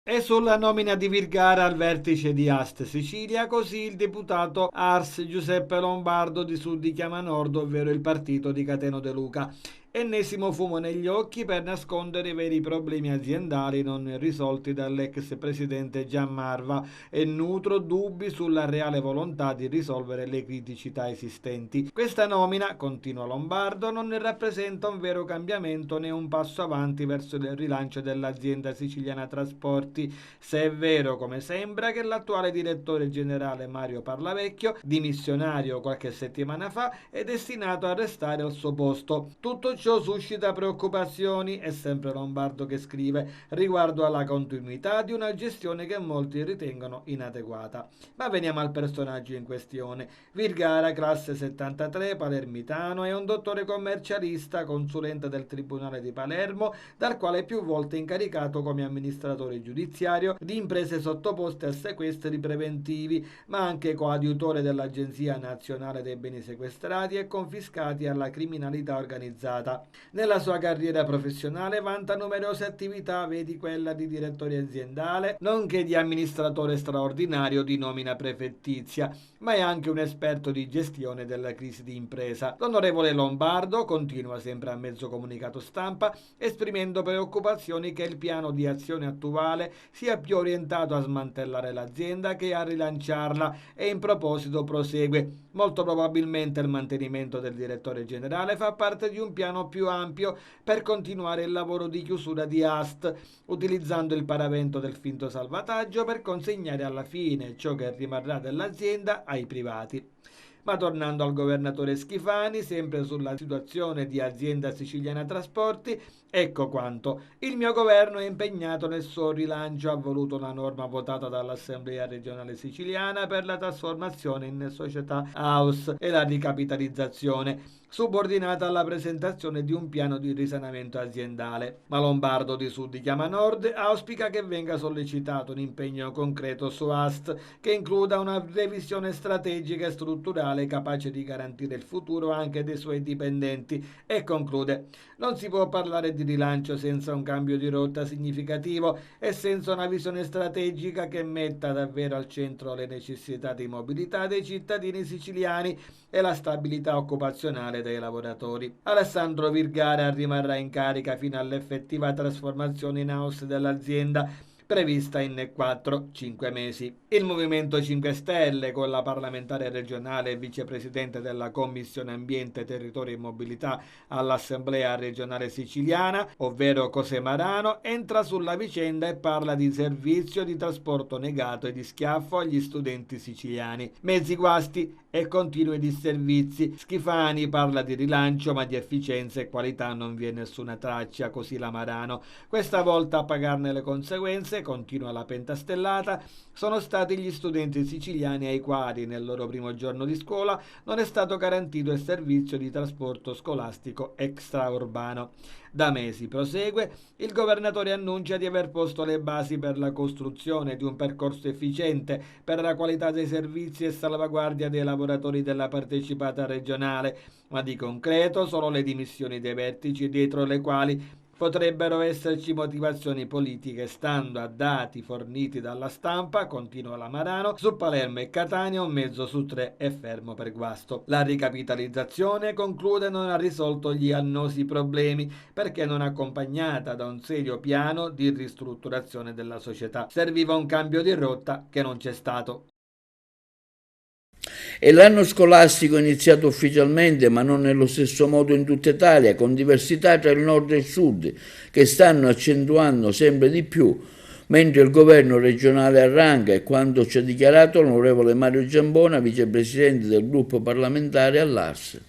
E sulla nomina di Virgara al vertice di Ast Sicilia, così il deputato Ars Giuseppe Lombardo di Sud di Chiama Nord, ovvero il partito di Cateno De Luca. Ennesimo fumo negli occhi per nascondere i veri problemi aziendali non risolti dall'ex presidente Giammarva e nutro dubbi sulla reale volontà di risolvere le criticità esistenti. Questa nomina, continua Lombardo, non rappresenta un vero cambiamento né un passo avanti verso il rilancio dell'azienda siciliana trasporti, se è vero come sembra che l'attuale direttore generale Mario Parlavecchio, dimissionario qualche settimana fa, è destinato a restare al suo posto. Tutto ciò suscita preoccupazioni, è sempre Lombardo che scrive, riguardo alla continuità di una gestione che molti ritengono inadeguata. Ma veniamo al personaggio in questione. Virgara, classe 73, palermitano, è un dottore commercialista, consulente del Tribunale di Palermo, dal quale più volte incaricato come amministratore giudiziario di imprese sottoposte a sequestri preventivi, ma anche coadiutore dell'Agenzia Nazionale dei Beni Sequestrati e Confiscati alla criminalità organizzata. Nella sua carriera professionale vanta numerose attività, vedi quella di direttore aziendale, nonché di amministratore straordinario di nomina prefettizia, ma è anche un esperto di gestione della crisi di impresa. L'onorevole Lombardo continua sempre a mezzo comunicato stampa, esprimendo preoccupazioni che il piano di azione attuale sia più orientato a smantellare l'azienda che a rilanciarla e in proposito prosegue. Molto probabilmente il mantenimento del direttore generale fa parte di un piano più ampio per continuare il lavoro di chiusura di Ast, utilizzando il paravento del finto salvataggio per consegnare alla fine ciò che rimarrà dell'azienda ai privati. Ma tornando al governatore Schifani, sempre sulla situazione di azienda siciliana trasporti, ecco quanto. Il mio governo è impegnato nel suo rilancio, ha voluto una norma votata dall'Assemblea regionale siciliana per la trasformazione in società house e la ricapitalizzazione, subordinata alla presentazione di un piano di risanamento aziendale. Ma Lombardo di Sud di Chiama Nord auspica che venga sollecitato un impegno concreto su Ast che includa una revisione strategica e strutturale capace di garantire il futuro anche dei suoi dipendenti e conclude: non si può parlare di rilancio senza un cambio di rotta significativo e senza una visione strategica che metta davvero al centro le necessità di mobilità dei cittadini siciliani e la stabilità occupazionale dei lavoratori. Alessandro Virgara rimarrà in carica fino all'effettiva trasformazione in house dell'azienda, prevista in 4-5 mesi. Il Movimento 5 Stelle, con la parlamentare regionale e vicepresidente della Commissione Ambiente, Territorio e Mobilità all'Assemblea regionale siciliana, ovvero Cosè Marano, entra sulla vicenda e parla di servizio di trasporto negato e di schiaffo agli studenti siciliani. Mezzi guasti e continui disservizi. Schifani parla di rilancio, ma di efficienza e qualità non vi è nessuna traccia, così la Marano. Questa volta a pagarne le conseguenze, continua la pentastellata, sono stati gli studenti siciliani ai quali nel loro primo giorno di scuola non è stato garantito il servizio di trasporto scolastico extraurbano. Da mesi, prosegue, il governatore annuncia di aver posto le basi per la costruzione di un percorso efficiente per la qualità dei servizi e salvaguardia dei lavoratori della partecipata regionale, ma di concreto solo le dimissioni dei vertici, dietro le quali Potrebbero esserci motivazioni politiche stando a dati forniti dalla stampa, continua la Marano, su Palermo e Catania 1 mezzo su 3 è fermo per guasto. La ricapitalizzazione, conclude, non ha risolto gli annosi problemi perché non accompagnata da un serio piano di ristrutturazione della società. Serviva un cambio di rotta che non c'è stato. E l'anno scolastico è iniziato ufficialmente, ma non nello stesso modo in tutta Italia, con diversità tra il nord e il sud, che stanno accentuando sempre di più, mentre il governo regionale arranca, e quanto ci ha dichiarato l'onorevole Mario Giambona, vicepresidente del gruppo parlamentare all'ARS.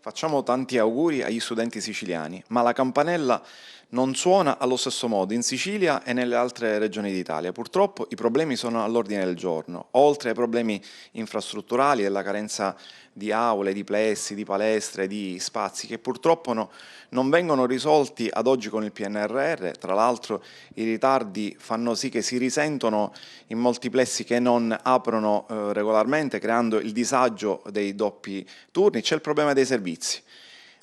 Facciamo tanti auguri agli studenti siciliani, ma la campanella non suona allo stesso modo in Sicilia e nelle altre regioni d'Italia. Purtroppo i problemi sono all'ordine del giorno, oltre ai problemi infrastrutturali e la carenza di aule, di plessi, di palestre, di spazi che purtroppo non vengono risolti ad oggi con il PNRR. Tra l'altro i ritardi fanno sì che si risentono in molti plessi che non aprono regolarmente, creando il disagio dei doppi turni. C'è il problema dei servizi.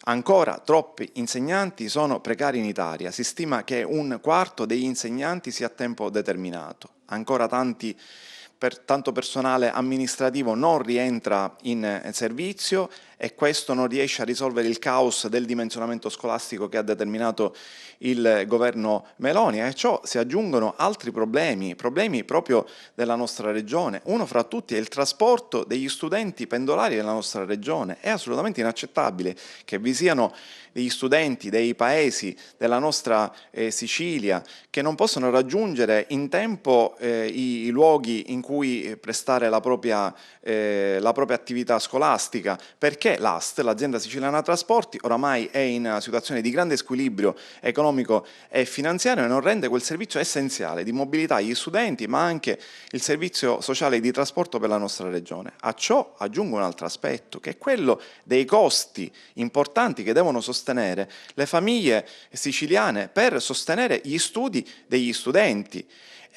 Ancora troppi insegnanti sono precari in Italia, si stima che 1/4 degli insegnanti sia a tempo determinato, ancora tanto personale amministrativo non rientra in servizio e questo non riesce a risolvere il caos del dimensionamento scolastico che ha determinato il governo Meloni, e a ciò si aggiungono altri problemi proprio della nostra regione. Uno fra tutti è il trasporto degli studenti pendolari della nostra regione. È assolutamente inaccettabile che vi siano degli studenti dei paesi della nostra Sicilia che non possono raggiungere in tempo i luoghi in cui prestare la propria attività scolastica, perché l'AST, l'azienda siciliana trasporti, oramai è in una situazione di grande squilibrio economico e finanziario e non rende quel servizio essenziale di mobilità agli studenti, ma anche il servizio sociale di trasporto per la nostra regione. A ciò aggiungo un altro aspetto, che è quello dei costi importanti che devono sostenere le famiglie siciliane per sostenere gli studi degli studenti.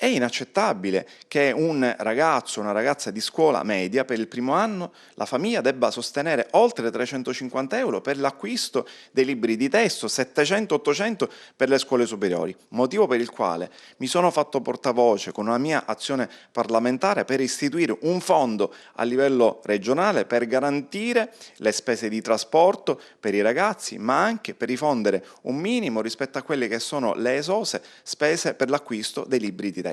È inaccettabile che un ragazzo o una ragazza di scuola media per il primo anno la famiglia debba sostenere oltre 350 euro per l'acquisto dei libri di testo, 700-800 per le scuole superiori, motivo per il quale mi sono fatto portavoce con una mia azione parlamentare per istituire un fondo a livello regionale per garantire le spese di trasporto per i ragazzi, ma anche per rifondere un minimo rispetto a quelle che sono le esose spese per l'acquisto dei libri di testo.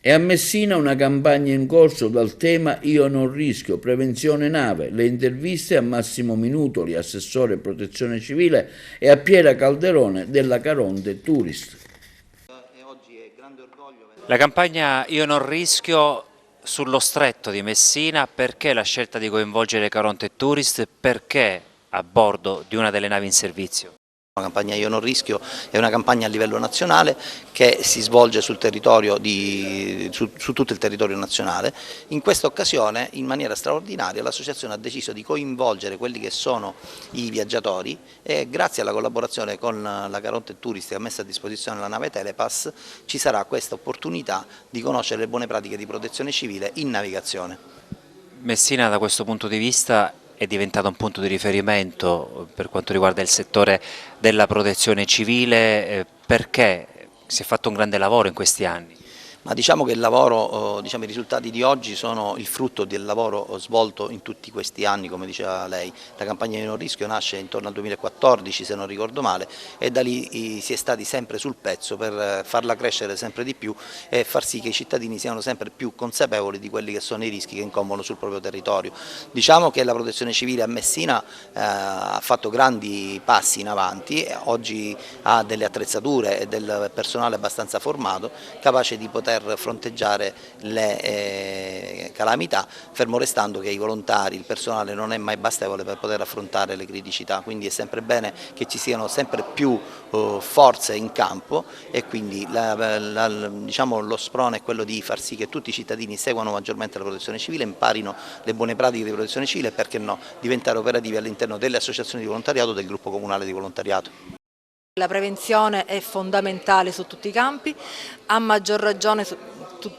E a Messina una campagna in corso dal tema Io non rischio, prevenzione nave, le interviste a Massimo Minutoli, assessore protezione civile, e a Piera Calderone della Caronte Tourist. La campagna Io non rischio sullo stretto di Messina, perché la scelta di coinvolgere Caronte Tourist, perché a bordo di una delle navi in servizio? La campagna Io non rischio è una campagna a livello nazionale che si svolge sul territorio su tutto il territorio nazionale. In questa occasione, in maniera straordinaria, l'associazione ha deciso di coinvolgere quelli che sono i viaggiatori e grazie alla collaborazione con la Caronte Tourist che ha messo a disposizione la nave Telepass ci sarà questa opportunità di conoscere le buone pratiche di protezione civile in navigazione. Messina da questo punto di vista è diventata un punto di riferimento per quanto riguarda il settore della protezione civile, perché si è fatto un grande lavoro in questi anni. Ma diciamo che il lavoro, i risultati di oggi sono il frutto del lavoro svolto in tutti questi anni, come diceva lei. La campagna Io non rischio nasce intorno al 2014, se non ricordo male, e da lì si è stati sempre sul pezzo per farla crescere sempre di più e far sì che i cittadini siano sempre più consapevoli di quelli che sono i rischi che incombono sul proprio territorio. Diciamo che la protezione civile a Messina ha fatto grandi passi in avanti, oggi ha delle attrezzature e del personale abbastanza formato, capace di poter fronteggiare le calamità, fermo restando che i volontari, il personale non è mai bastevole per poter affrontare le criticità, quindi è sempre bene che ci siano sempre più forze in campo e quindi lo sprone è quello di far sì che tutti i cittadini seguano maggiormente la protezione civile, imparino le buone pratiche di protezione civile e perché no, diventare operativi all'interno delle associazioni di volontariato o del gruppo comunale di volontariato. La prevenzione è fondamentale su tutti i campi, a maggior ragione su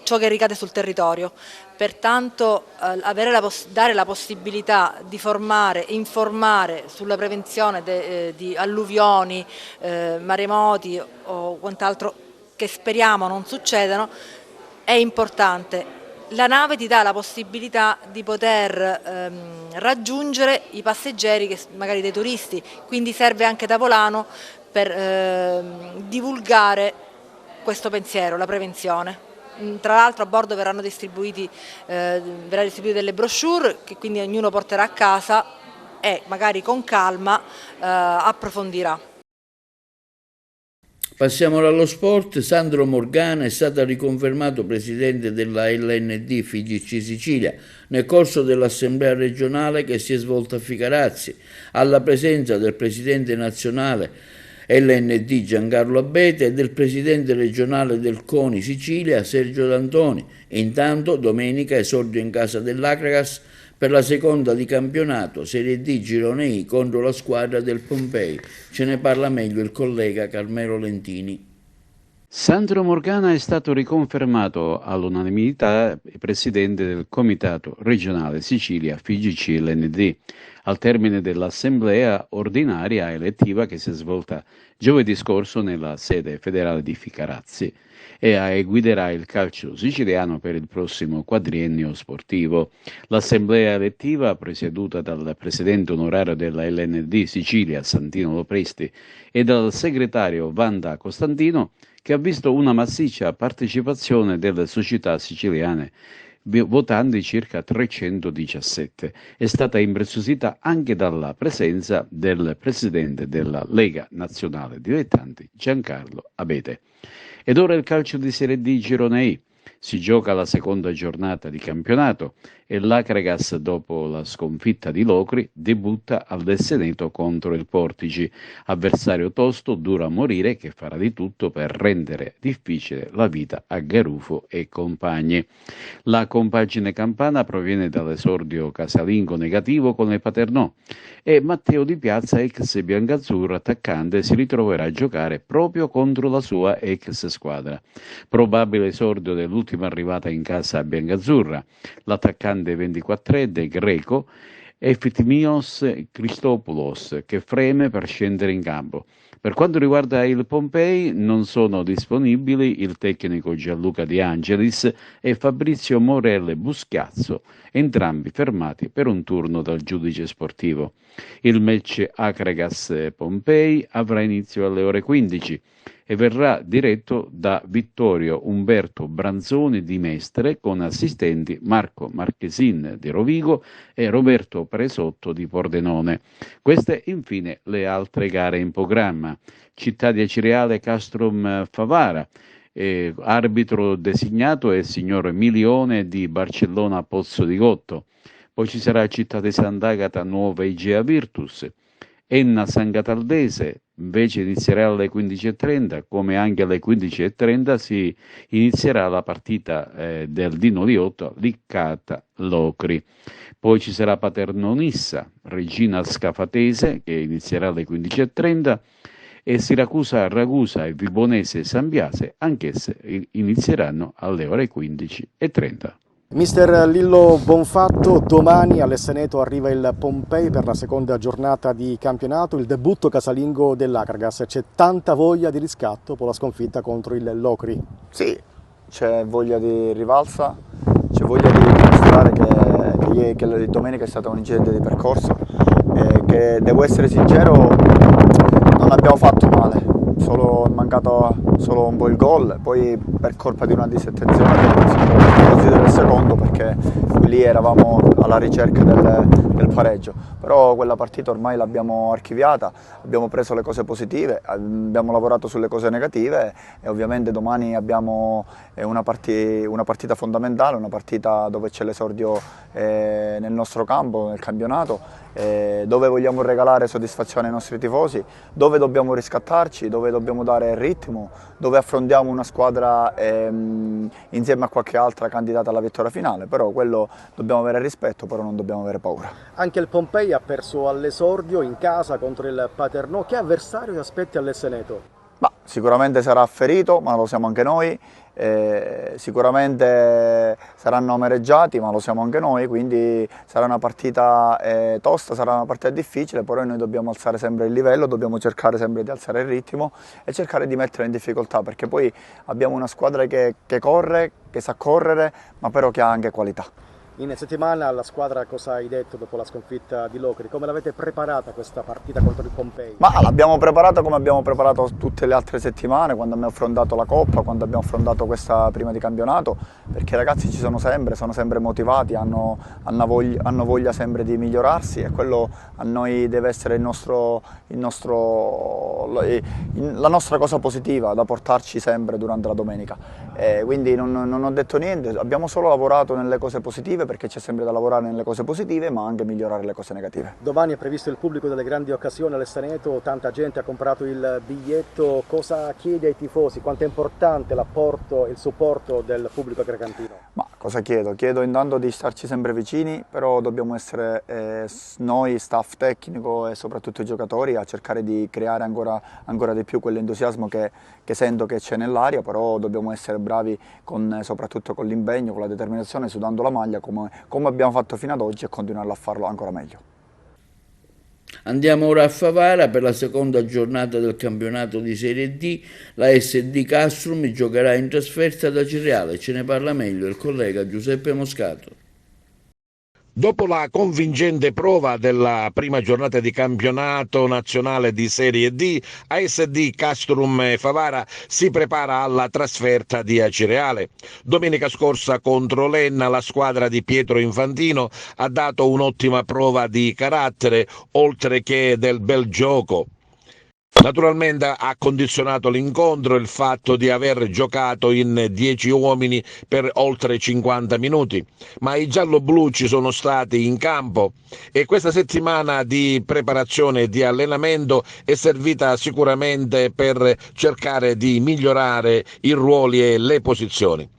ciò che ricade sul territorio. Pertanto dare la possibilità di formare e informare sulla prevenzione di alluvioni, maremoti o quant'altro che speriamo non succedano è importante. La nave ti dà la possibilità di poter raggiungere i passeggeri, magari dei turisti, quindi serve anche da volano per divulgare questo pensiero, la prevenzione. Tra l'altro a bordo verrà distribuite delle brochure che quindi ognuno porterà a casa e magari con calma approfondirà. Passiamo allo sport. Sandro Morgana è stato riconfermato presidente della LND FIGC Sicilia nel corso dell'assemblea regionale che si è svolta a Ficarazzi, alla presenza del presidente nazionale LND Giancarlo Abete e del presidente regionale del CONI Sicilia Sergio D'Antoni. Intanto domenica esordio in casa dell'Acragas per la seconda di campionato Serie D Girone I contro la squadra del Pompei. Ce ne parla meglio il collega Carmelo Lentini. Sandro Morgana è stato riconfermato all'unanimità presidente del Comitato regionale Sicilia FIGC LND al termine dell'assemblea ordinaria elettiva che si è svolta giovedì scorso nella sede federale di Ficarazzi e guiderà il calcio siciliano per il prossimo quadriennio sportivo. L'assemblea elettiva, presieduta dal presidente onorario della LND Sicilia Santino Lopresti e dal segretario Wanda Costantino, che ha visto una massiccia partecipazione delle società siciliane, votandi circa 317. È stata impreziosita anche dalla presenza del presidente della Lega Nazionale Dilettanti, Giancarlo Abete. Ed ora il calcio di Serie D Girone I. Si gioca la seconda giornata di campionato e l'Acragas, dopo la sconfitta di Locri, debutta al Desseneto contro il Portici, avversario tosto, duro a morire, che farà di tutto per rendere difficile la vita a Garufo e compagni. La compagine campana proviene dall'esordio casalingo negativo con le Paternò e Matteo Di Piazza, ex biancazzurro attaccante, si ritroverà a giocare proprio contro la sua ex squadra. Probabile esordio dell'ultima arrivata in casa biancazzurra, l'attaccante 24enne greco Efitimios Christopoulos, che freme per scendere in campo. Per quanto riguarda il Pompei, non sono disponibili il tecnico Gianluca De Angelis e Fabrizio Morelle Buschiazzo, entrambi fermati per un turno dal giudice sportivo. Il match Acragas Pompei avrà inizio alle ore 15 e verrà diretto da Vittorio Umberto Branzoni di Mestre con assistenti Marco Marchesin di Rovigo e Roberto Presotto di Pordenone. Queste infine le altre gare in programma. Città di Acireale Castrum Favara, arbitro designato è il signor Milione di Barcellona Pozzo di Gotto. Poi ci sarà Città di Sant'Agata Nuova Igea Virtus, Enna San Cataldese invece inizierà alle 15.30, come anche alle 15.30 si inizierà la partita del Dino Liotto Liccata Locri. Poi ci sarà Paternò-Nissa, Regina Scafatese che inizierà alle 15.30 e Siracusa Ragusa e Vibonese Sambiase anch'esse inizieranno alle ore 15.30. Mister Lillo Bonfatto, domani all'Esseneto arriva il Pompei per la seconda giornata di campionato, il debutto casalingo dell'Acragas. C'è tanta voglia di riscatto per la sconfitta contro il Locri? Sì, c'è voglia di rivalsa, c'è voglia di dimostrare che domenica è stata un incidente di percorso e che, devo essere sincero, non abbiamo fatto male. È mancato solo un po' il gol, poi per colpa di una disattenzione abbiamo considerato il secondo perché lì eravamo alla ricerca del pareggio, però quella partita ormai l'abbiamo archiviata, abbiamo preso le cose positive, abbiamo lavorato sulle cose negative e ovviamente domani abbiamo una partita fondamentale, una partita dove c'è l'esordio nel nostro campo, nel campionato, dove vogliamo regalare soddisfazione ai nostri tifosi, dove dobbiamo riscattarci, dove dobbiamo dare trovare il ritmo, dove affrontiamo una squadra insieme a qualche altra candidata alla vittoria finale, però quello dobbiamo avere rispetto, però non dobbiamo avere paura. Anche il Pompei ha perso all'esordio in casa contro il Paternò. Che avversario ti aspetti all'Esseneto? Sicuramente sarà ferito, ma lo siamo anche noi, sicuramente saranno amareggiati, ma lo siamo anche noi, quindi sarà una partita tosta, sarà una partita difficile, però noi dobbiamo alzare sempre il livello, dobbiamo cercare sempre di alzare il ritmo e cercare di mettere in difficoltà, perché poi abbiamo una squadra che corre, che sa correre, ma però che ha anche qualità. In settimana alla squadra cosa hai detto dopo la sconfitta di Locri? Come l'avete preparata questa partita contro il Pompei? Ma l'abbiamo preparata come abbiamo preparato tutte le altre settimane, quando abbiamo affrontato la Coppa, quando abbiamo affrontato questa prima di campionato, perché i ragazzi ci sono sempre motivati, hanno voglia sempre di migliorarsi, e quello a noi deve essere la nostra cosa positiva da portarci sempre durante la domenica. Quindi non ho detto niente, abbiamo solo lavorato nelle cose positive, perché c'è sempre da lavorare nelle cose positive, ma anche migliorare le cose negative. Domani è previsto il pubblico delle grandi occasioni all'Esseneto, tanta gente ha comprato il biglietto. Cosa chiedi ai tifosi? Quanto è importante l'apporto e il supporto del pubblico grecantino? Ma cosa chiedo? Chiedo intanto di starci sempre vicini, però dobbiamo essere noi, staff tecnico e soprattutto i giocatori, a cercare di creare ancora di più quell'entusiasmo che sento che c'è nell'aria, però dobbiamo essere bravi soprattutto con l'impegno, con la determinazione, sudando la maglia come abbiamo fatto fino ad oggi, e continuare a farlo ancora meglio. Andiamo ora a Favara per la seconda giornata del campionato di Serie D. La SD Castrum giocherà in trasferta da Cireale. Ce ne parla meglio il collega Giuseppe Moscato. Dopo la convincente prova della prima giornata di campionato nazionale di Serie D, ASD Castrum Favara si prepara alla trasferta di Acireale. Domenica scorsa contro l'Enna la squadra di Pietro Infantino ha dato un'ottima prova di carattere, oltre che del bel gioco. Naturalmente ha condizionato l'incontro il fatto di aver giocato in 10 uomini per oltre 50 minuti, ma i gialloblu ci sono stati in campo e questa settimana di preparazione e di allenamento è servita sicuramente per cercare di migliorare i ruoli e le posizioni.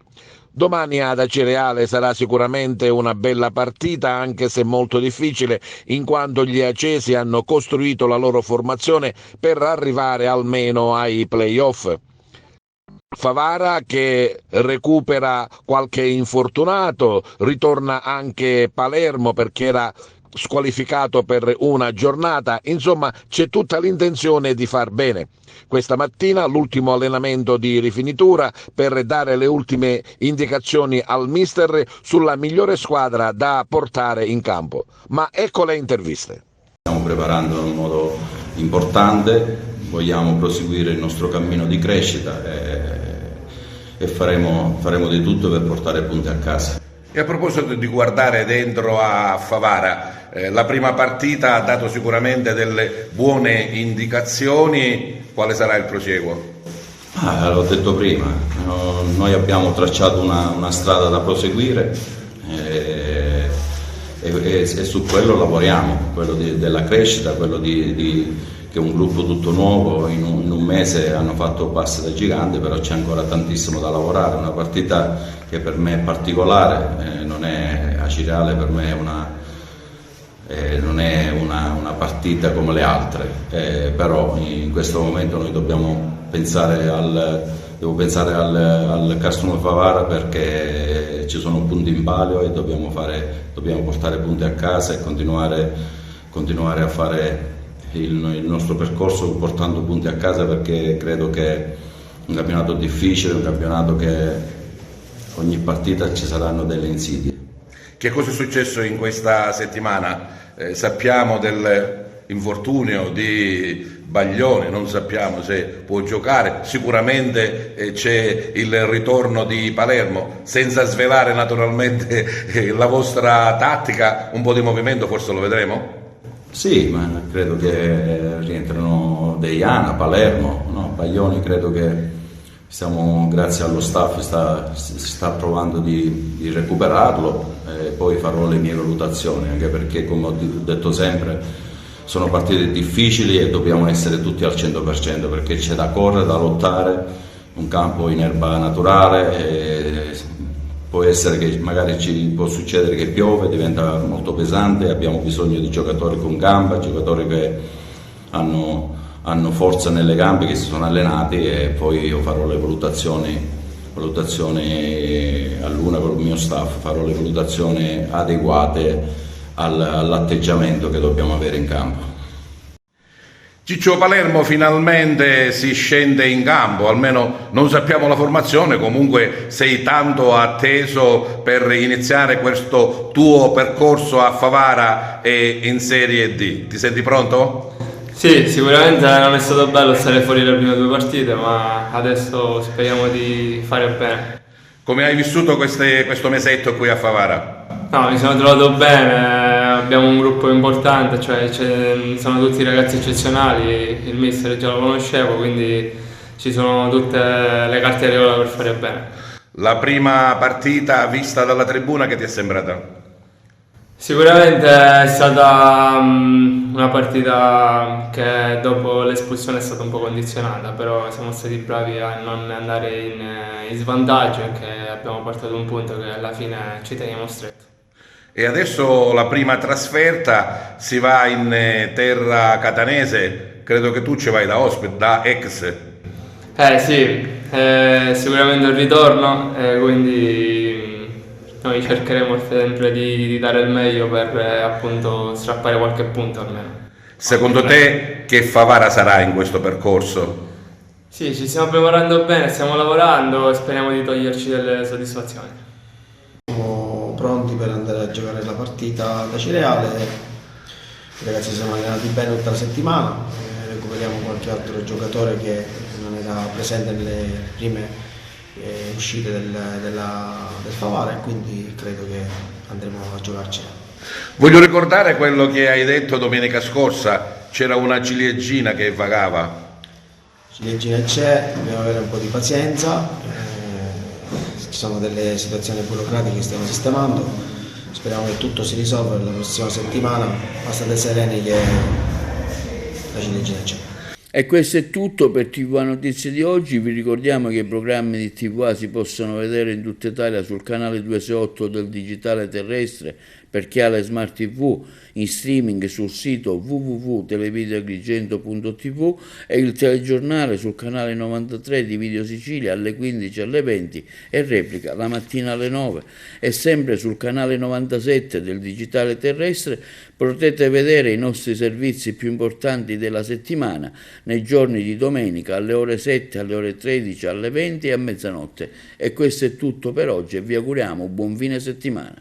Domani ad Acireale sarà sicuramente una bella partita, anche se molto difficile, in quanto gli acesi hanno costruito la loro formazione per arrivare almeno ai play-off. Favara che recupera qualche infortunato, ritorna anche Palermo perché era squalificato per una giornata, insomma c'è tutta l'intenzione di far bene. Questa mattina l'ultimo allenamento di rifinitura per dare le ultime indicazioni al mister sulla migliore squadra da portare in campo. Ma ecco le interviste. Stiamo preparando in modo importante, vogliamo proseguire il nostro cammino di crescita e faremo di tutto per portare punti a casa. E a proposito di guardare dentro a Favara, la prima partita ha dato sicuramente delle buone indicazioni. Quale sarà il prosieguo? L'ho detto prima, noi abbiamo tracciato una strada da proseguire e su quello lavoriamo, quello della crescita, quello che un gruppo tutto nuovo in un mese hanno fatto passi da gigante, però c'è ancora tantissimo da lavorare. Una partita che per me è particolare, non è Acireale, per me non è una partita come le altre, però in questo momento noi dobbiamo pensare al Castrum Favara, perché ci sono punti in palio e dobbiamo portare punti a casa e continuare a fare il nostro percorso portando punti a casa, perché credo che è un campionato difficile, un campionato che ogni partita ci saranno delle insidie. Che cosa è successo in questa settimana? Sappiamo dell'infortunio di Baglione, non sappiamo se può giocare, sicuramente c'è il ritorno di Palermo, senza svelare naturalmente la vostra tattica, un po' di movimento forse lo vedremo? Sì, ma credo che rientrano Deiana, Palermo, no? Baglioni credo che grazie allo staff si sta provando di recuperarlo, e poi farò le mie valutazioni, anche perché, come ho detto sempre, sono partite difficili e dobbiamo essere tutti al 100% perché c'è da correre, da lottare, un campo in erba naturale, può essere che magari può succedere che piove, diventa molto pesante, abbiamo bisogno di giocatori con gamba, giocatori che hanno forza nelle gambe, che si sono allenati, e poi io farò le valutazioni all'una con il mio staff, farò le valutazioni adeguate all'atteggiamento che dobbiamo avere in campo. Ciccio Palermo finalmente si scende in campo, almeno non sappiamo la formazione, comunque sei tanto atteso per iniziare questo tuo percorso a Favara e in Serie D. Ti senti pronto? Sì, sicuramente non è stato bello stare fuori le prime 2 partite, ma adesso speriamo di fare bene. Come hai vissuto questo mesetto qui a Favara? No, mi sono trovato bene, abbiamo un gruppo importante, cioè sono tutti ragazzi eccezionali, il mister già lo conoscevo, quindi ci sono tutte le carte in regola per fare bene. La prima partita vista dalla tribuna, che ti è sembrata? Sicuramente è stata una partita che dopo l'espulsione è stata un po' condizionata, però siamo stati bravi a non andare in svantaggio e che abbiamo portato un punto che alla fine ci teniamo stretto. E adesso la prima trasferta, si va in terra catanese, credo che tu ci vai da ospite, da ex. Sì, sicuramente il ritorno, quindi noi cercheremo sempre di dare il meglio per appunto strappare qualche punto almeno. Secondo te che Favara sarà in questo percorso? Sì, ci stiamo preparando bene, stiamo lavorando e speriamo di toglierci delle soddisfazioni. Siamo pronti per andare a giocare la partita da Cireale, i ragazzi si sono allenati bene tutta la settimana, recuperiamo qualche altro giocatore che non era presente nelle prime uscite del Favara, e quindi credo che andremo a giocarci. Voglio ricordare quello che hai detto domenica scorsa, c'era una ciliegina che vagava. Ciliegina c'è, dobbiamo avere un po' di pazienza, ci sono delle situazioni burocratiche che stiamo sistemando, speriamo che tutto si risolva la prossima settimana, ma state sereni che la ciliegina c'è. E questo è tutto per TVA Notizie di oggi. Vi ricordiamo che i programmi di TVA si possono vedere in tutta Italia sul canale 268 del digitale terrestre per chi ha le smart TV, in streaming sul sito www.televideoagrigento.tv e il telegiornale sul canale 93 di Video Sicilia alle 15 e alle 20 e replica la mattina alle 9. E sempre sul canale 97 del digitale terrestre potete vedere i nostri servizi più importanti della settimana nei giorni di domenica alle ore 7, alle ore 13, alle 20 e a mezzanotte. E questo è tutto per oggi e vi auguriamo buon fine settimana.